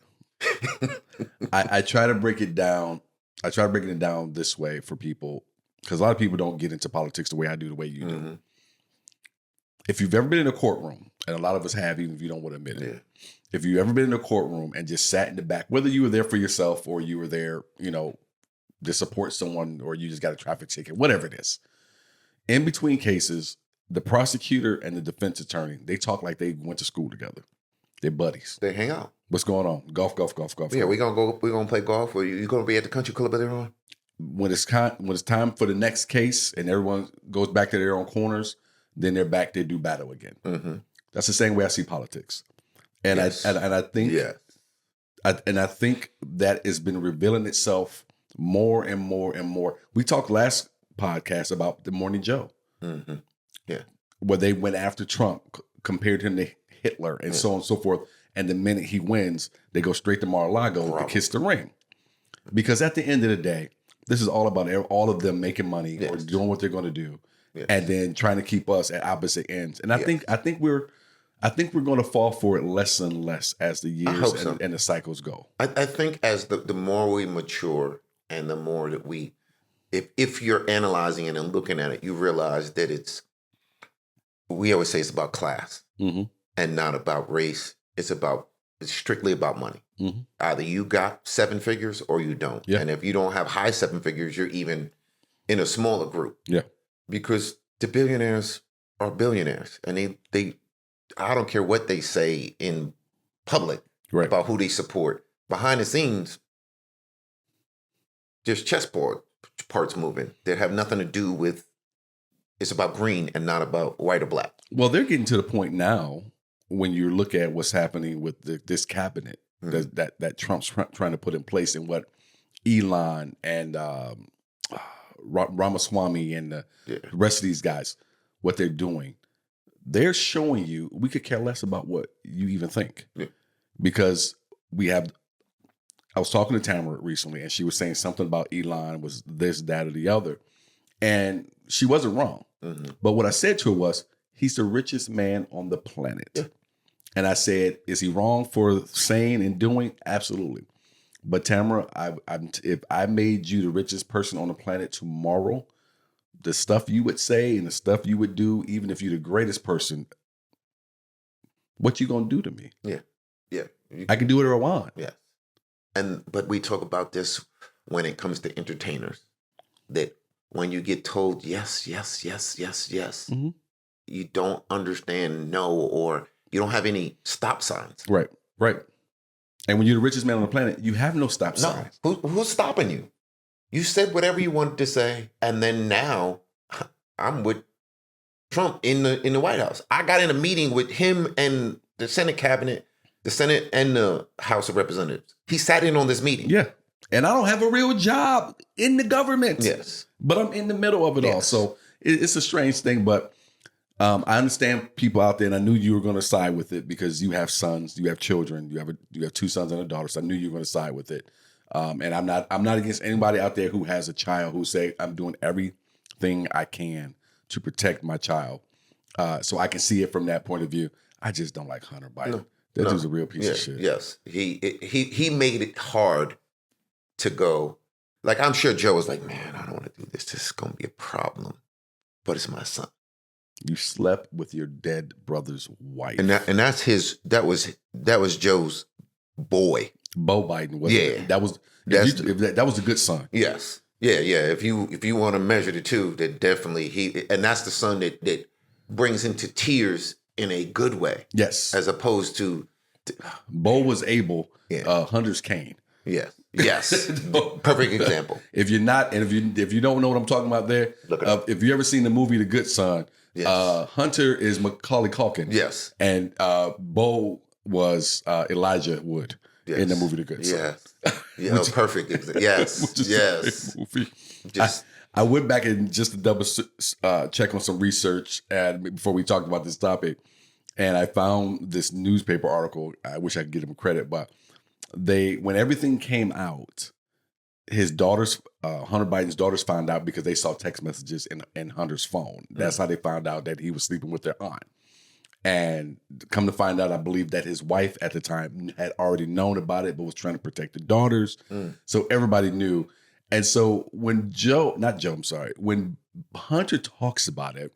Speaker 1: I try to break it down. I try to break it down this way for people, because a lot of people don't get into politics the way I do, the way you do. If you've ever been in a courtroom, and a lot of us have, even if you don't want to admit it, if you've ever been in a courtroom and just sat in the back, whether you were there for yourself or you were there, to support someone, or you just got a traffic ticket, whatever it is, in between cases, the prosecutor and the defense attorney, they talk like they went to school together. They're buddies.
Speaker 2: They hang out.
Speaker 1: What's going on? Golf.
Speaker 2: Yeah, we're gonna play golf. Or you gonna be at the country club later on?
Speaker 1: When it's time for the next case and everyone goes back to their own corners, then they're back. They do battle again. Mm-hmm. That's the same way I see politics, and I think I think that has been revealing itself more and more and more. We talked last podcast about the Morning Joe.
Speaker 2: Mm-hmm. Yeah.
Speaker 1: Where they went after Trump, compared him to Hitler and so on and so forth. And the minute he wins, they go straight to Mar-a-Lago to kiss the ring. Because at the end of the day, this is all about all of them making money or doing what they're going to do, and then trying to keep us at opposite ends. And I think we're going to fall for it less and less as the years and the cycles go.
Speaker 2: I think as the more we mature and the more that if you're analyzing it and looking at it, you realize that we always say it's about class and not about race. It's strictly about money. Mm-hmm. Either you got 7 figures or you don't. Yeah. And if you don't have high 7 figures, you're even in a smaller group. Yeah. Because the billionaires are billionaires. And they I don't care what they say in public about who they support. Behind the scenes, there's chessboard parts moving that have nothing to do with, it's about green and not about white or black.
Speaker 1: Well, they're getting to the point now when you look at what's happening with this cabinet that Trump's trying to put in place, and what Elon and Ramaswamy and the rest of these guys, what they're doing. They're showing you we could care less about what you even think. Yeah. Because I was talking to Tamara recently, and she was saying something about Elon was this, that, or the other. And she wasn't wrong. Mm-hmm. But what I said to her was, he's the richest man on the planet. Yeah. And I said, is he wrong for saying and doing? Absolutely. But Tamara, if I made you the richest person on the planet tomorrow, the stuff you would say and the stuff you would do, even if you're the greatest person, what you gonna do to me?
Speaker 2: Yeah. Yeah.
Speaker 1: I can do whatever I want.
Speaker 2: Yeah. But we talk about this when it comes to entertainers, that when you get told yes, yes, yes, yes, yes, you don't understand no, or you don't have any stop signs.
Speaker 1: Right. And when you're the richest man on the planet, you have no stop signs.
Speaker 2: Who's stopping you? You said whatever you wanted to say, and then now I'm with Trump in the White House. I got in a meeting with him and the Senate cabinet, the Senate and the House of Representatives. He sat in on this meeting.
Speaker 1: Yeah. And I don't have a real job in the government.
Speaker 2: Yes.
Speaker 1: But I'm in the middle of it all. So it's a strange thing, but I understand people out there, and I knew you were going to side with it because you have sons, you have children, you have 2 sons and a daughter. So I knew you were going to side with it. And I'm not against anybody out there who has a child who say, I'm doing everything I can to protect my child. So I can see it from that point of view. I just don't like Hunter Biden. That dude's a real piece of shit.
Speaker 2: Yes. He made it hard to go. Like, I'm sure Joe was like, man, I don't want to do this. This is going to be a problem. But it's my son.
Speaker 1: You slept with your dead brother's wife.
Speaker 2: And that was Joe's boy.
Speaker 1: Bo Biden was that was a good son.
Speaker 2: Yes. Yeah. If you want to measure the two, that definitely and that's the son that brings him to tears in a good way.
Speaker 1: Yes.
Speaker 2: As opposed to
Speaker 1: Bo was Abel, Hunter's Cain.
Speaker 2: Yes. Perfect example.
Speaker 1: If you're not, and if you don't know what I'm talking about there, if you ever seen the movie The Good Son, Hunter is Macaulay Culkin. Yes. And Bo was Elijah Wood. Yes. In the movie The Good Son.
Speaker 2: Yeah, perfect. Yes.
Speaker 1: Movie. I went back and just to double check on some research before we talked about this topic, and I found this newspaper article. I wish I could give them credit, but when everything came out, his daughters, Hunter Biden's daughters, found out because they saw text messages in Hunter's phone. That's how they found out that he was sleeping with their aunt. And come to find out, I believe that his wife at the time had already known about it, but was trying to protect the daughters. So everybody knew. And so when when Hunter talks about it,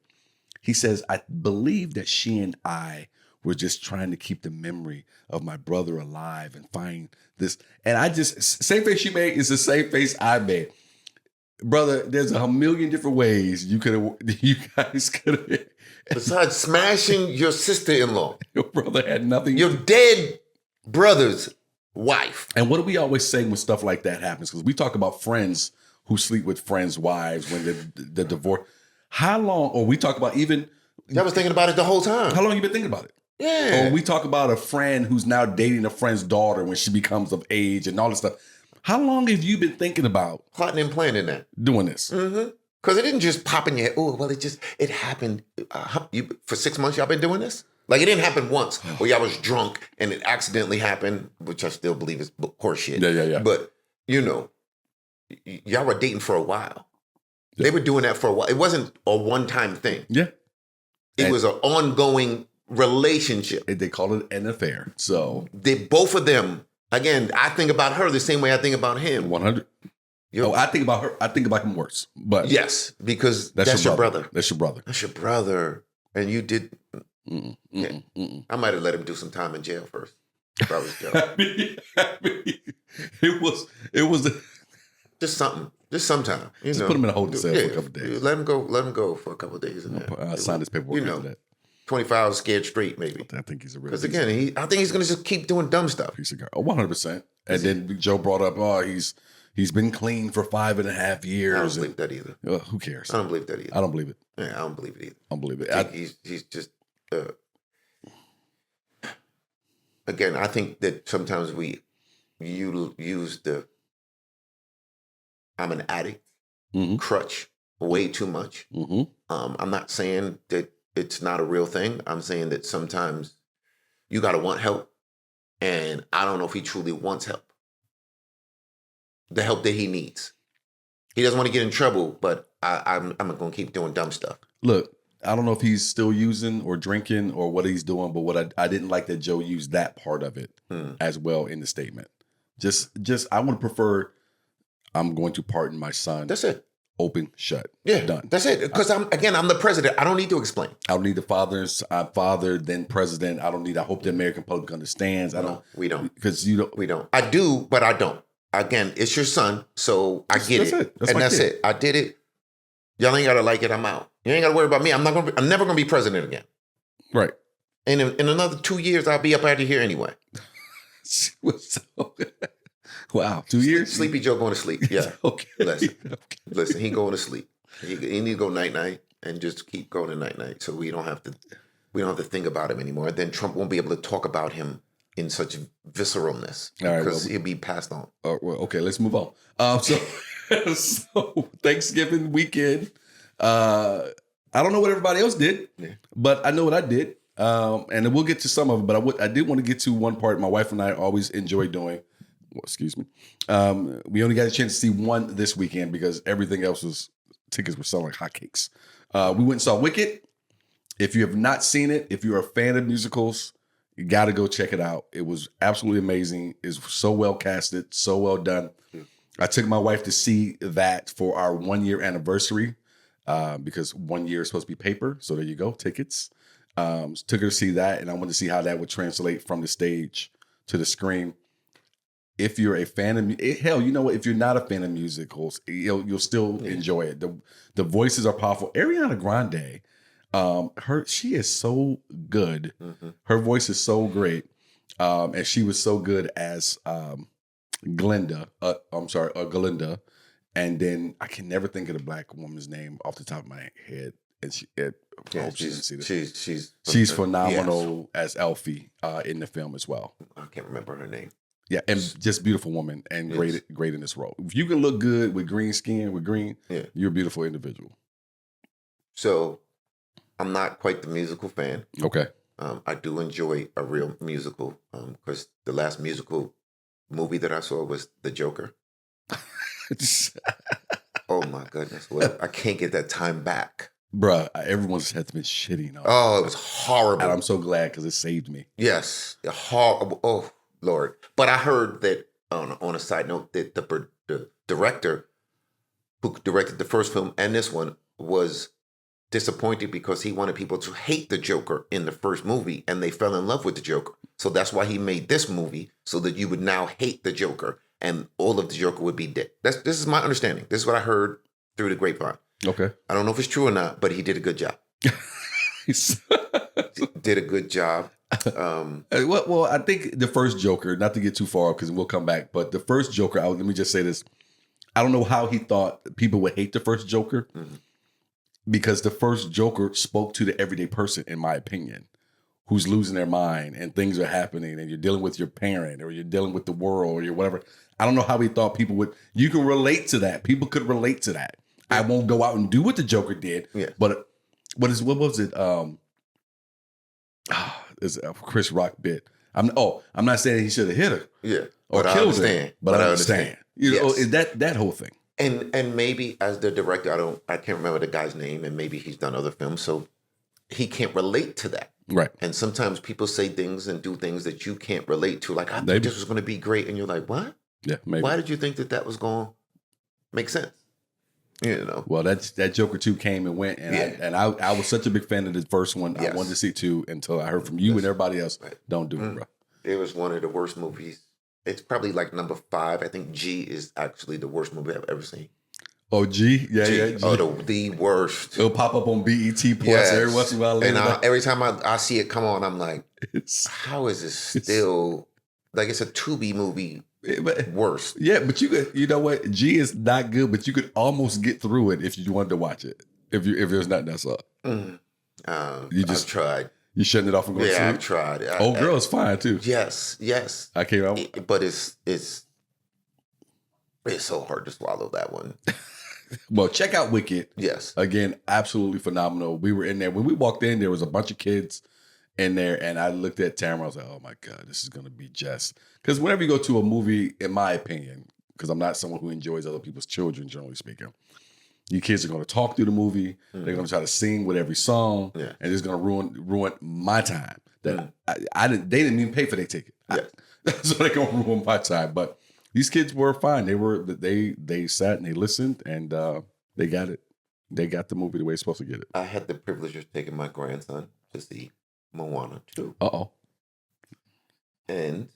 Speaker 1: he says, I believe that she and I were just trying to keep the memory of my brother alive and find this. And same face you made is the same face I made. Brother, there's a million different ways you guys could have.
Speaker 2: Besides smashing your sister-in-law.
Speaker 1: Your brother had nothing.
Speaker 2: Your dead brother's wife.
Speaker 1: And what do we always say when stuff like that happens? Because we talk about friends who sleep with friends' wives when the divorce. How long, or we talk about even.
Speaker 2: I was thinking about it the whole time.
Speaker 1: How long you been thinking about it?
Speaker 2: Yeah.
Speaker 1: Or we talk about a friend who's now dating a friend's daughter when she becomes of age and all this stuff. How long have you been thinking about
Speaker 2: plotting and planning that?
Speaker 1: doing this?
Speaker 2: Mm-hmm. Because it didn't just pop in your head. Oh, well, it happened. For 6 months, y'all been doing this? Like, it didn't happen once where y'all was drunk and it accidentally happened, which I still believe is horseshit.
Speaker 1: Yeah.
Speaker 2: But, y'all were dating for a while. Yeah. They were doing that for a while. It wasn't a one-time thing.
Speaker 1: Yeah.
Speaker 2: It was an ongoing relationship.
Speaker 1: They call it an affair. So
Speaker 2: both of them, again, I think about her the same way I think about him.
Speaker 1: 100. I think about her. I think about him worse. But
Speaker 2: yes, because that's your brother.
Speaker 1: That's your brother.
Speaker 2: That's your brother. And you did. I might have let him do some time in jail first. If I was Joe.
Speaker 1: It was
Speaker 2: just something. Just sometime.
Speaker 1: Just put him in a holding cell for a couple of days.
Speaker 2: Let him go for a couple of days.
Speaker 1: I'll sign this paperwork after that.
Speaker 2: 24 hours scared straight, maybe.
Speaker 1: I think he's a real.
Speaker 2: Because again, I think he's going to just keep doing dumb stuff.
Speaker 1: Piece of guy. 100%. And then Joe brought up, he's been clean for 5.5 years.
Speaker 2: I don't believe that either.
Speaker 1: Who cares?
Speaker 2: I don't believe that either.
Speaker 1: I don't believe it.
Speaker 2: Yeah, I don't believe it either.
Speaker 1: I don't believe it.
Speaker 2: He's just. Again, I think that sometimes we use the I'm an addict crutch way too much. Mm-hmm. I'm not saying that it's not a real thing. I'm saying that sometimes you got to want help. And I don't know if he truly wants help. The help that he needs. He doesn't want to get in trouble, but I'm going to keep doing dumb stuff. Look,
Speaker 1: I don't know if he's still using or drinking or what he's doing, but what I didn't like that Joe used that part of it as well in the statement. Just I would prefer, I'm going to pardon my son.
Speaker 2: That's it.
Speaker 1: Open, shut.
Speaker 2: Yeah, done. That's it. Because I'm the president. I don't need to explain.
Speaker 1: I don't need the father, then president. I hope the American public understands.
Speaker 2: We don't.
Speaker 1: Because you don't.
Speaker 2: We don't. I do, but I don't. Again, it's your son, so I get it. That's it. I did it. Y'all ain't gotta like it. I'm out. You ain't gotta worry about me. I'm never gonna be president again.
Speaker 1: Right.
Speaker 2: And in another 2 years, I'll be up out of here anyway.
Speaker 1: Wow, 2 years?
Speaker 2: Sleepy Joe going to sleep. Yeah.
Speaker 1: Okay.
Speaker 2: Listen, he going to sleep. He need to go night and just keep going to night. So we don't have to think about him anymore. Then Trump won't be able to talk about him in such visceralness because he'll be passed on.
Speaker 1: Okay, let's move on. So Thanksgiving weekend. I don't know what everybody else did, but I know what I did. And we'll get to some of it, but I did want to get to one part my wife and I always enjoy doing. Well, excuse me. We only got a chance to see one this weekend because everything else tickets were selling like hotcakes. We went and saw Wicked. If you have not seen it, if you're a fan of musicals, you got to go check it out. It was absolutely amazing. It's so well casted, so well done. I took my wife to see that for our 1 year anniversary because 1 year is supposed to be paper. So there you go, tickets. Took her to see that, and I wanted to see how that would translate from the stage to the screen. If you're a fan of hell, you know what? If you're not a fan of musicals, you'll still enjoy it. The voices are powerful. Ariana Grande, she is so good. Mm-hmm. Her voice is so great, and she was so good as Glinda. Galinda, and then I can never think of the black woman's name off the top of my head. And she's phenomenal as Elfie in the film as well.
Speaker 2: I can't remember her name.
Speaker 1: Yeah, and just beautiful woman and great in this role. If you can look good with green skin, you're a beautiful individual.
Speaker 2: So I'm not quite the musical fan.
Speaker 1: Okay.
Speaker 2: I do enjoy a real musical because the last musical movie that I saw was The Joker. Oh my goodness. Well, I can't get that time back.
Speaker 1: Bruh, everyone's has been shitting on it.
Speaker 2: Oh, it was horrible.
Speaker 1: And I'm so glad because it saved me.
Speaker 2: Yes. Horrible. Oh, Lord. But I heard that, on a side note, that the director who directed the first film and this one was disappointed because he wanted people to hate the Joker in the first movie, and they fell in love with the Joker. So that's why he made this movie, so that you would now hate the Joker, and all of the Joker would be dead. This is my understanding. This is what I heard through the grapevine.
Speaker 1: Okay.
Speaker 2: I don't know if it's true or not, but he did a good job. Did a good job.
Speaker 1: Well, I think the first Joker, not to get too far because we'll come back, but the first Joker, let me just say this. I don't know how he thought people would hate the first Joker because the first Joker spoke to the everyday person, in my opinion. who's losing their mind and things are happening and you're dealing with your parent or you're dealing with the world or you're whatever. I don't know how he thought people would. You can relate to that. People could relate to that. I won't go out and do what the Joker did.
Speaker 2: Yeah.
Speaker 1: But what was it? It's a Chris Rock bit. I'm not saying he should have hit her.
Speaker 2: Yeah.
Speaker 1: Or
Speaker 2: but
Speaker 1: killed
Speaker 2: I understand.
Speaker 1: her. But I understand. You know,
Speaker 2: Yes.
Speaker 1: that whole thing.
Speaker 2: And maybe as the director, I can't remember the guy's name, and maybe he's done other films, so he can't relate to that.
Speaker 1: Right.
Speaker 2: And sometimes people say things and do things that you can't relate to. Like, I thought this was going to be great, and you're like, what?
Speaker 1: Yeah, maybe.
Speaker 2: Why did you think that was going to make sense? You know.
Speaker 1: Well, that Joker 2 came and went, and I was such a big fan of the first one.
Speaker 2: Yes.
Speaker 1: I wanted to see 2 until I heard from you and everybody else.
Speaker 2: Right.
Speaker 1: Don't do it, bro.
Speaker 2: It was one of the worst movies. It's probably like number 5. I think G is actually the worst movie I've ever seen.
Speaker 1: Oh, G? Yeah,
Speaker 2: G.
Speaker 1: yeah. G.
Speaker 2: Oh, the worst.
Speaker 1: It'll pop up on BET Plus
Speaker 2: Yes.
Speaker 1: every once in a while.
Speaker 2: And every time I see it come on, I'm like, how is this still like it's a Tubi movie? Worst.
Speaker 1: Yeah, but you know what? G is not good, but you could almost get through it if you wanted to watch it. If there's nothing else up.
Speaker 2: I've tried.
Speaker 1: You shutting it off and going to sleep?
Speaker 2: I've tried.
Speaker 1: Old Girl's fine too.
Speaker 2: Yes.
Speaker 1: I came out.
Speaker 2: But it's so hard to swallow that one.
Speaker 1: Well, check out Wicked.
Speaker 2: Yes.
Speaker 1: Again, absolutely phenomenal. We were in there. When we walked in, there was a bunch of kids in there, and I looked at Tamara. I was like, oh my God, this is going to be just. Because whenever you go to a movie, in my opinion, because I'm not someone who enjoys other people's children, generally speaking, you kids are going to talk through the movie. Mm-hmm. They're going to try to sing with every song, and it's going to ruin my time. That they didn't even pay for their ticket. So they're going to ruin my time. But these kids were fine. They sat and they listened, and they got it. They got the movie the way it's supposed to get it.
Speaker 2: I had the privilege of taking my grandson to see Moana 2.
Speaker 1: Uh-oh.
Speaker 2: And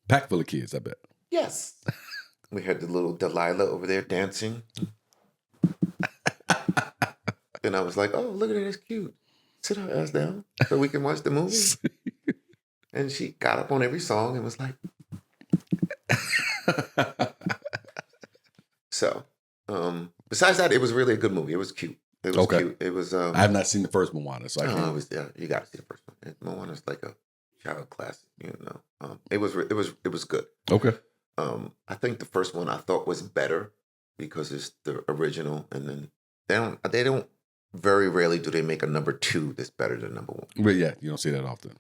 Speaker 1: pack full of kids, I bet.
Speaker 2: Yes. We had the little Delilah over there dancing. And I was like, oh, look at her, that's cute. Sit her ass down so we can watch the movie. And she got up on every song and was like. So, besides that, it was really a good movie. It was cute. It was cute. It was.
Speaker 1: I have not seen the first Moana, so I can't.
Speaker 2: You got to see the first one. Moana's like a child classic, you know. It was good.
Speaker 1: Okay.
Speaker 2: I think the first one I thought was better because it's the original, and then they don't very rarely do they make a number 2 that's better than number 1.
Speaker 1: But yeah, you don't see that often.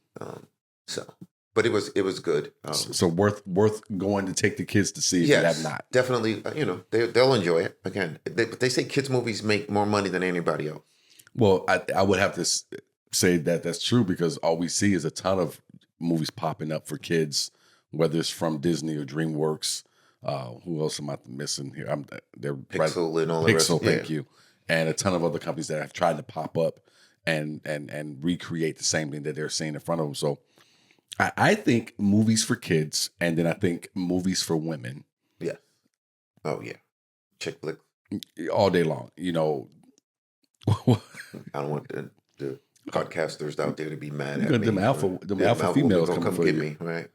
Speaker 2: But it was good.
Speaker 1: So worth going to take the kids to see if you have not.
Speaker 2: Definitely, they'll enjoy it. Again, they say kids' movies make more money than anybody else.
Speaker 1: Well, I would have to say that that's true because all we see is a ton of movies popping up for kids, whether it's from Disney or DreamWorks. Who else am I missing here? They're
Speaker 2: Pixel and all the rest.
Speaker 1: Pixel, thank you. And a ton of other companies that have tried to pop up and recreate the same thing that they're seeing in front of them. So I think movies for kids, and then I think movies for women.
Speaker 2: Yeah. Oh yeah. Chick flick.
Speaker 1: All day long. You know.
Speaker 2: I don't want the podcasters out there to be mad at me.
Speaker 1: Them alpha females
Speaker 2: come
Speaker 1: for
Speaker 2: get
Speaker 1: you.
Speaker 2: me, right?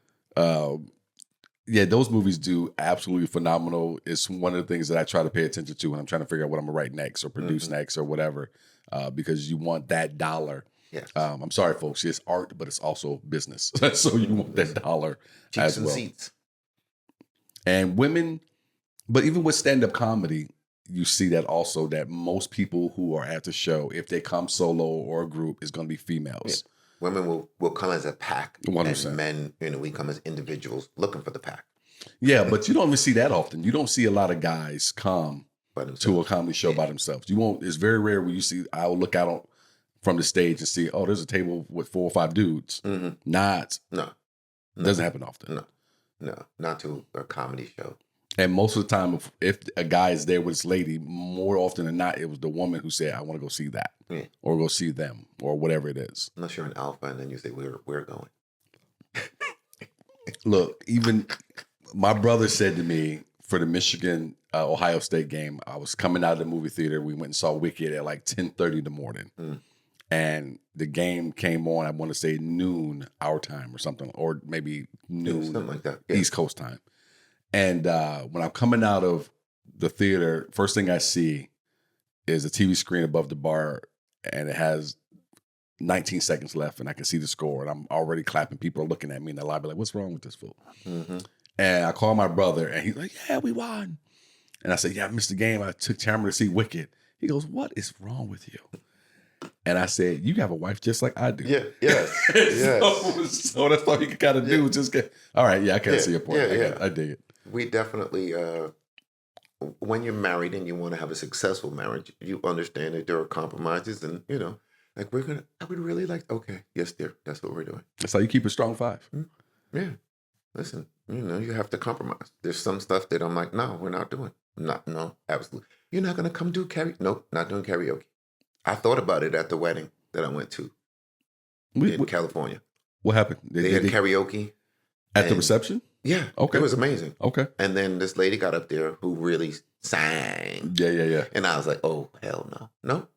Speaker 1: Yeah, those movies do absolutely phenomenal. It's one of the things that I try to pay attention to when I'm trying to figure out what I'm gonna write next or produce next or whatever, because you want that dollar.
Speaker 2: Yes.
Speaker 1: I'm sorry, folks. It's art, but it's also business. So you want that dollar
Speaker 2: Cheeks
Speaker 1: as
Speaker 2: and
Speaker 1: well.
Speaker 2: seats.
Speaker 1: And women, but even with stand-up comedy, you see that also that most people who are at the show, if they come solo or a group, is going to be females.
Speaker 2: Yeah. Women will come as a pack,
Speaker 1: 100%.
Speaker 2: And men, we come as individuals looking for the pack.
Speaker 1: Yeah, but you don't even see that often. You don't see a lot of guys come to a comedy show by themselves. You won't. It's very rare when you see. I'll look out from the stage and see, oh, there's a table with 4 or 5 dudes.
Speaker 2: Mm-hmm.
Speaker 1: Not.
Speaker 2: No.
Speaker 1: Doesn't happen often.
Speaker 2: No, not to a comedy show.
Speaker 1: And most of the time, if a guy is there with his lady, more often than not, it was the woman who said, I want to go see that.
Speaker 2: Yeah.
Speaker 1: Or go see them, or whatever it is.
Speaker 2: Unless you're an alpha and then you say, we're going.
Speaker 1: Look, even my brother said to me for the Michigan Ohio State game, I was coming out of the movie theater. We went and saw Wicked at like 10:30 in the morning. And the game came on, I want to say noon our time or something, or maybe noon
Speaker 2: something like that.
Speaker 1: East Coast time. And when I'm coming out of the theater, first thing I see is a TV screen above the bar, and it has 19 seconds left, and I can see the score, and I'm already clapping. People are looking at me in the lobby like, "What's wrong with this fool?"
Speaker 2: Mm-hmm.
Speaker 1: And I call my brother, and he's like, "Yeah, we won." And I said, "Yeah, I missed the game. I took Tamara to see Wicked." He goes, "What is wrong with you?" And I said, "You have a wife just like I do."
Speaker 2: Yeah, yes, yes.
Speaker 1: So that's all you can kind of do. Just get, all right, yeah, I can see your point. I dig it.
Speaker 2: We definitely, when you're married and you want to have a successful marriage, you understand that there are compromises, and like I would really like. Okay, yes, dear, that's what we're doing.
Speaker 1: That's how you keep a strong 5.
Speaker 2: Yeah, listen, you have to compromise. There's some stuff that I'm like, no, we're not doing. No, absolutely. You're not gonna come do karaoke. Nope, not doing karaoke. I thought about it at the wedding that I went to in California.
Speaker 1: What happened?
Speaker 2: They had karaoke
Speaker 1: at the reception.
Speaker 2: Yeah,
Speaker 1: okay,
Speaker 2: it was amazing.
Speaker 1: Okay,
Speaker 2: and then this lady got up there who really sang.
Speaker 1: Yeah.
Speaker 2: And I was like, oh hell no,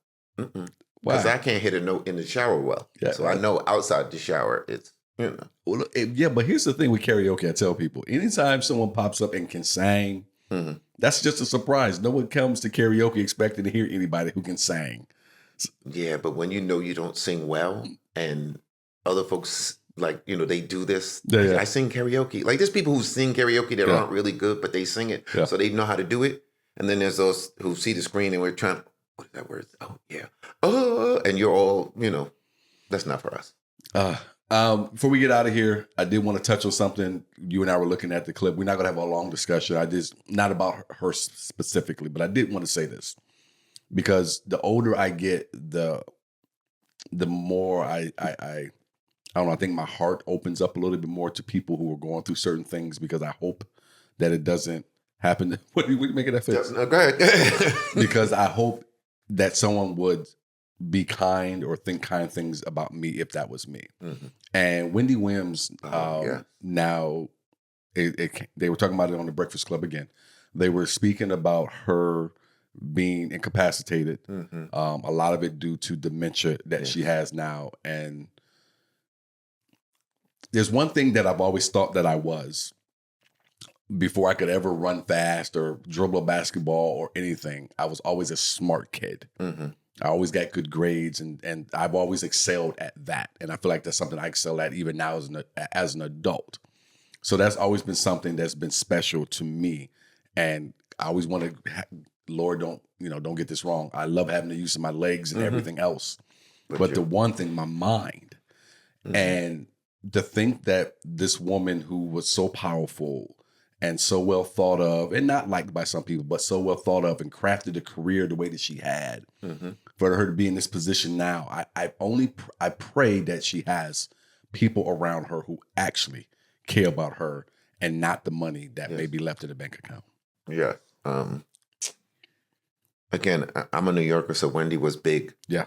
Speaker 2: because I can't hit a note in the shower well. Yeah, so I know outside the shower it's
Speaker 1: Well, yeah, but here's the thing with karaoke. I tell people, anytime someone pops up and can sing, that's just a surprise. No one comes to karaoke expecting to hear anybody who can sing.
Speaker 2: Yeah, but when you don't sing well, and other folks they do this.
Speaker 1: Yeah.
Speaker 2: I sing karaoke. Like there's people who sing karaoke that aren't really good, but they sing it, so they know how to do it. And then there's those who see the screen and we're trying. What is that word? Oh yeah. And you're all that's not for us.
Speaker 1: Before we get out of here, I did want to touch on something. You and I were looking at the clip. We're not going to have a long discussion. Not about her specifically, but I did want to say this because the older I get, the more I don't know. I think my heart opens up a little bit more to people who are going through certain things because I hope that it doesn't happen. What are you making that face?
Speaker 2: No, go ahead.
Speaker 1: Because I hope that someone would be kind or think kind things about me if that was me. Mm-hmm. And Wendy Williams, now they were talking about it on the Breakfast Club again. They were speaking about her being incapacitated. Mm-hmm. A lot of it due to dementia that she has now. And there's one thing that I've always thought that I was before I could ever run fast or dribble a basketball or anything. I was always a smart kid. Mm-hmm. I always got good grades, and I've always excelled at that. And I feel like that's something I excel at even now as an adult. So that's always been something that's been special to me. And I always want to, Lord, don't get this wrong. I love having the use of my legs and everything else. But the one thing, my mind. Mm-hmm. And to think that this woman who was so powerful and so well thought of, and not liked by some people, but so well thought of and crafted a career the way that she had, for her to be in this position now, I pray that she has people around her who actually care about her and not the money that may be left in the bank account.
Speaker 2: Yeah. Again, I'm a New Yorker, so Wendy was big. Yeah.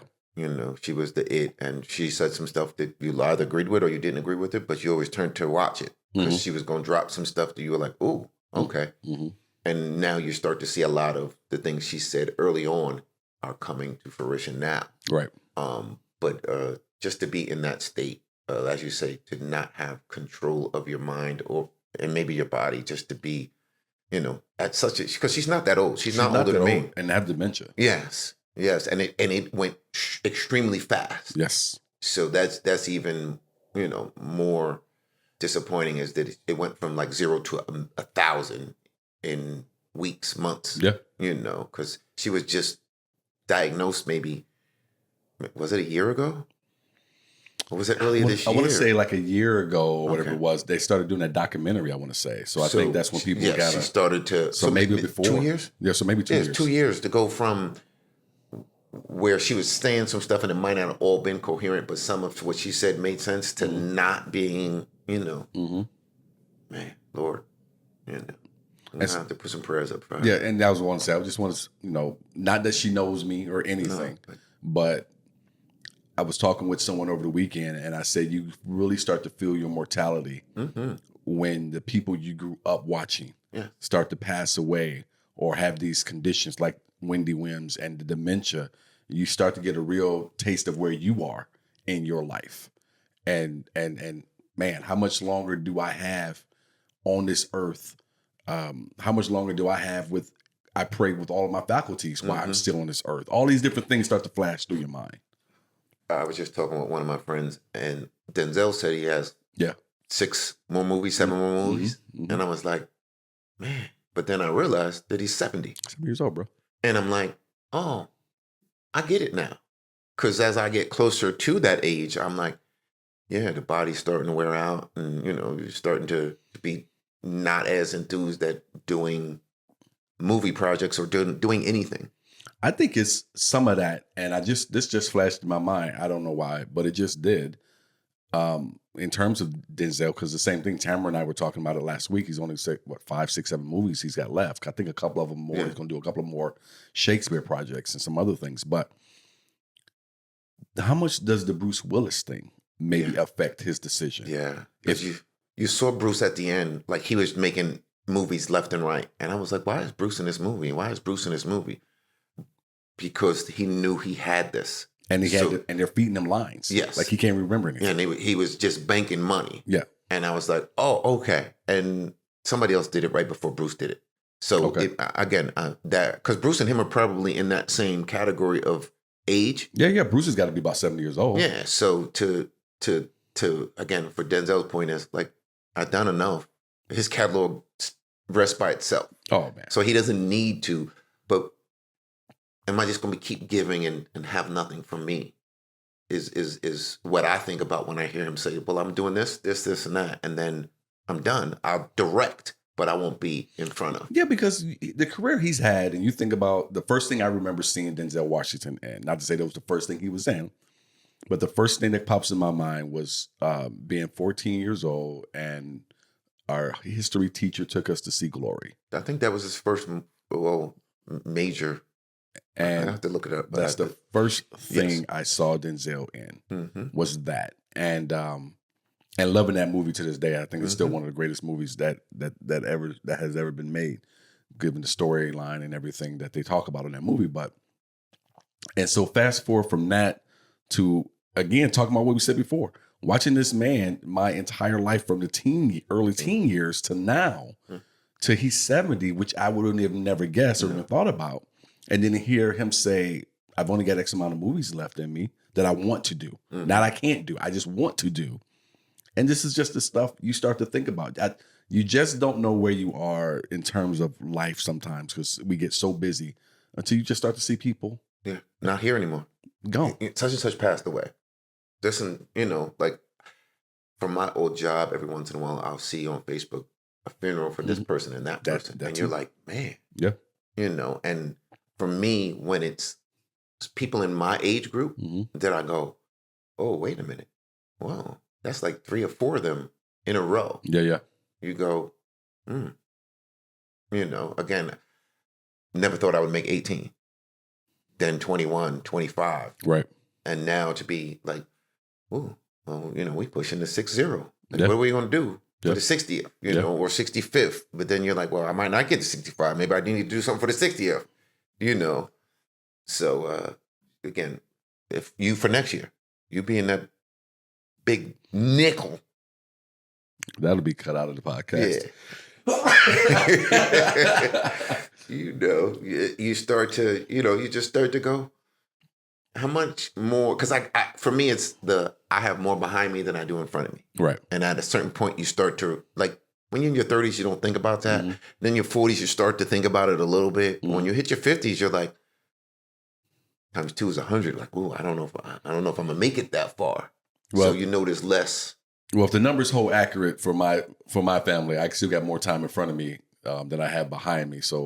Speaker 2: She was the it, and she said some stuff that you either agreed with or you didn't agree with it, but you always turned to watch it because she was going to drop some stuff that you were like, "Ooh, okay." Mm-hmm. And now you start to see a lot of the things she said early on are coming to fruition now. Right. But just to be in that state, as you say, to not have control of your mind and maybe your body, just to be, at such a, because she's not that old. She's not older than me.
Speaker 1: And have dementia.
Speaker 2: Yes. And it went extremely fast. Yes. So that's even, more disappointing is that it went from like 0 to 1,000 in weeks, months. Yeah. Because she was just diagnosed maybe, was it a year ago? Or was it earlier this year?
Speaker 1: I want to say like a year ago or whatever it was. They started doing that documentary, I want to say. So I think that's when people got
Speaker 2: she started to.
Speaker 1: So maybe before.
Speaker 2: 2 years?
Speaker 1: Yeah, so maybe 2 years.
Speaker 2: 2 years to go from where she was saying some stuff and it might not have all been coherent, but some of what she said made sense to not being, man, Lord, I have to put some prayers up for her.
Speaker 1: Yeah, and that was what I want to say. I just want to, not that she knows me or anything, but I was talking with someone over the weekend and I said, you really start to feel your mortality when the people you grew up watching start to pass away or have these conditions like Wendy Williams and the dementia. You start to get a real taste of where you are in your life. And man, how much longer do I have on this earth? How much longer do I have I pray with all of my faculties while I'm still on this earth? All these different things start to flash through your mind.
Speaker 2: I was just talking with one of my friends, and Denzel said he has 6 more movies, 7 more movies. Mm-hmm. And I was like, man. But then I realized that he's 70.
Speaker 1: 70 years old, bro.
Speaker 2: And I'm like, oh, I get it now. Because as I get closer to that age, I'm like, yeah, the body's starting to wear out. And, you're starting to be not as enthused at doing movie projects or doing anything.
Speaker 1: I think it's some of that. And this just flashed in my mind. I don't know why, but it just did. In terms of Denzel, because the same thing, Tamara and I were talking about it last week. He's only 5, 6, 7 movies he's got left. I think a couple of them more. Yeah. He's going to do a couple of more Shakespeare projects and some other things. But how much does the Bruce Willis thing maybe affect his decision?
Speaker 2: Yeah. If you saw Bruce at the end, like he was making movies left and right. And I was like, why is Bruce in this movie? Why is Bruce in this movie? Because he knew he had this.
Speaker 1: And and they're feeding him lines.
Speaker 2: Yes.
Speaker 1: Like he can't remember anything.
Speaker 2: And he was just banking money.
Speaker 1: Yeah.
Speaker 2: And I was like, oh, okay. And somebody else did it right before Bruce did it. So because Bruce and him are probably in that same category of age.
Speaker 1: Yeah. Bruce has got to be about 70 years old.
Speaker 2: Yeah. So to again, for Denzel's point is like, I've done enough. His catalog rests by itself.
Speaker 1: Oh man.
Speaker 2: So he doesn't need to, but am I just going to keep giving and have nothing from me? Is what I think about when I hear him say, well, I'm doing this, and that, and then I'm done. I'll direct, but I won't be in front of.
Speaker 1: Yeah, because the career he's had, and you think about the first thing I remember seeing Denzel Washington, and not to say that was the first thing he was in, but the first thing that pops in my mind was being 14 years old, and our history teacher took us to see Glory.
Speaker 2: I think that was his first major.
Speaker 1: And
Speaker 2: I have to look it up. But
Speaker 1: that's the first thing I saw Denzel in was that, and loving that movie to this day. I think it's still one of the greatest movies that has ever been made, given the storyline and everything that they talk about in that movie. And so fast forward from that to again talking about what we said before, watching this man my entire life from the early teen years to now, to he's 70, which I would have never guessed or even thought about. And then hear him say, I've only got X amount of movies left in me that I want to do. Not I can't do. I just want to do. And this is just the stuff you start to think about. You just don't know where you are in terms of life sometimes because we get so busy until you just start to see people.
Speaker 2: Yeah, not here anymore.
Speaker 1: Gone.
Speaker 2: Such and such passed away. Like from my old job, every once in a while I'll see on Facebook a funeral for this person and that person. And you're like, man.
Speaker 1: Yeah.
Speaker 2: And for me, when it's people in my age group, then I go, oh, wait a minute. Wow, that's like 3 or 4 of them in a row.
Speaker 1: Yeah.
Speaker 2: You go, again, never thought I would make 18. Then 21, 25.
Speaker 1: Right.
Speaker 2: And now to be like, oh, we pushing the 6-0. Like, what are we going to do for the 60th, or 65th? But then you're like, well, I might not get to 65. Maybe I need to do something for the 60th. So again, if you for next year, you be in that big nickel.
Speaker 1: That'll be cut out of the podcast.
Speaker 2: Yeah. You start to, you just start to go, how much more? Because for me, it's I have more behind me than I do in front of me.
Speaker 1: Right.
Speaker 2: And at a certain point, you start to like, when you're in your 30s, you don't think about that. Then your 40s, you start to think about it a little bit. When you hit your 50s, you're like, times 2 is 100. Like, ooh, I don't know if I'm gonna make it that far. Well, so there's less.
Speaker 1: Well, if the numbers hold accurate for my family, I still got more time in front of me than I have behind me. So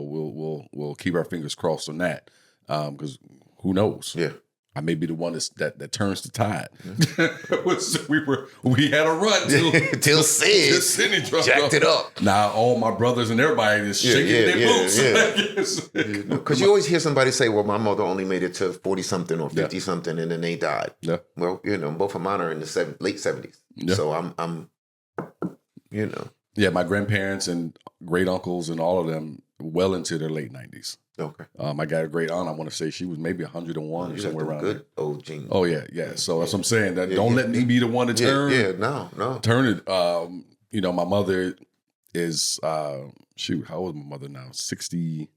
Speaker 1: we'll keep our fingers crossed on that because who knows?
Speaker 2: Yeah.
Speaker 1: I may be the one that turns the tide. We had a run
Speaker 2: till
Speaker 1: Sidney
Speaker 2: jacked it up.
Speaker 1: Now all my brothers and everybody is shaking their boots.
Speaker 2: Because you always hear somebody say, "Well, my mother only made it to 40-something or 50-something, and then they died."
Speaker 1: Yeah.
Speaker 2: Well, both of mine are in the late 70s. Yeah. So I'm.
Speaker 1: Yeah, my grandparents and great uncles and all of them well into their late 90s.
Speaker 2: Okay.
Speaker 1: I got a great aunt. I want to say she was maybe 101 or somewhere around
Speaker 2: good there. Old genes.
Speaker 1: Oh yeah. So that's what I'm saying. That don't let me be the one to turn.
Speaker 2: Yeah. No.
Speaker 1: Turn it. My mother is how old is my mother now? 60.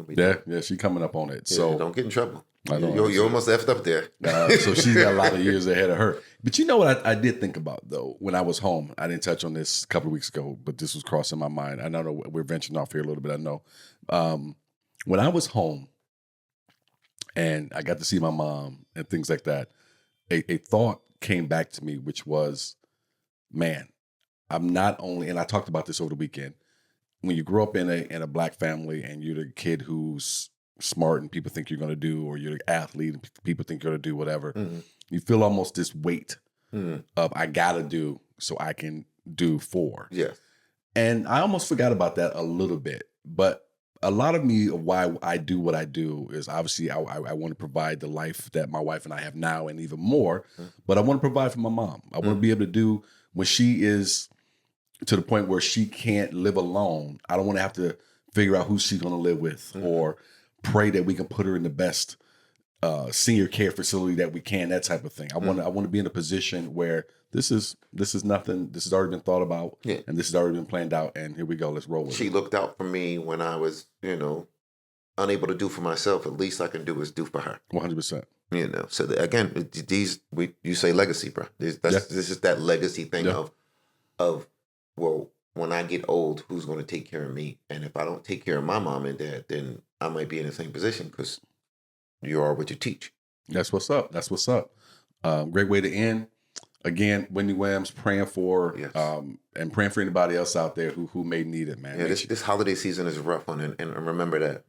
Speaker 1: Yeah, she coming up on it.
Speaker 2: Yeah,
Speaker 1: so
Speaker 2: don't get in trouble.
Speaker 1: I know.
Speaker 2: You're almost effed up there.
Speaker 1: So she's got a lot of years ahead of her. But you know what I did think about, though, when I was home? I didn't touch on this a couple of weeks ago, but this was crossing my mind. I know we're venturing off here a little bit, I know. When I was home and I got to see my mom and things like that, a thought came back to me, which was, man, I'm not only, and I talked about this over the weekend, when you grow up in a black family and you're the kid who's smart and people think you're going to do, or you're the athlete and people think you're going to do whatever, you feel almost this weight of I got to do so I can do for.
Speaker 2: Yes.
Speaker 1: And I almost forgot about that a little bit. But a lot of me, why I do what I do is obviously I want to provide the life that my wife and I have now and even more, but I want to provide for my mom. I want to be able to do when she is to the point where she can't live alone. I don't want to have to figure out who she's going to live with or pray that we can put her in the best senior care facility that we can, that type of thing. I want to be in a position where this is nothing. This has already been thought about, and this has already been planned out. And here we go. Let's roll with it.
Speaker 2: She looked out for me when I was, unable to do for myself. At least I can do is do for her.
Speaker 1: 100%.
Speaker 2: So again, you say legacy, bro. This is that legacy thing of well, when I get old, who's going to take care of me? And if I don't take care of my mom and dad, then I might be in the same position because you are what you teach.
Speaker 1: That's what's up. That's what's up. Great way to end. Again, Wendy Williams, praying for and praying for anybody else out there who may need it, man.
Speaker 2: Yeah, this holiday season is a rough one, and remember that.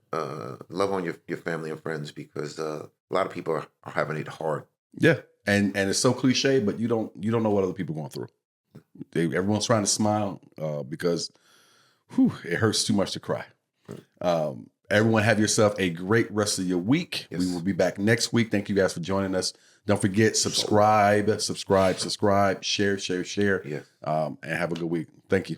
Speaker 2: Love on your family and friends because a lot of people are having it hard.
Speaker 1: Yeah, and it's so cliche, but you don't know what other people are going through. Everyone's trying to smile because it hurts too much to cry. Everyone have yourself a great rest of your week. Yes. We will be back next week. Thank you guys for joining us. Don't forget, subscribe, share.
Speaker 2: Yes.
Speaker 1: And have a good week. Thank you.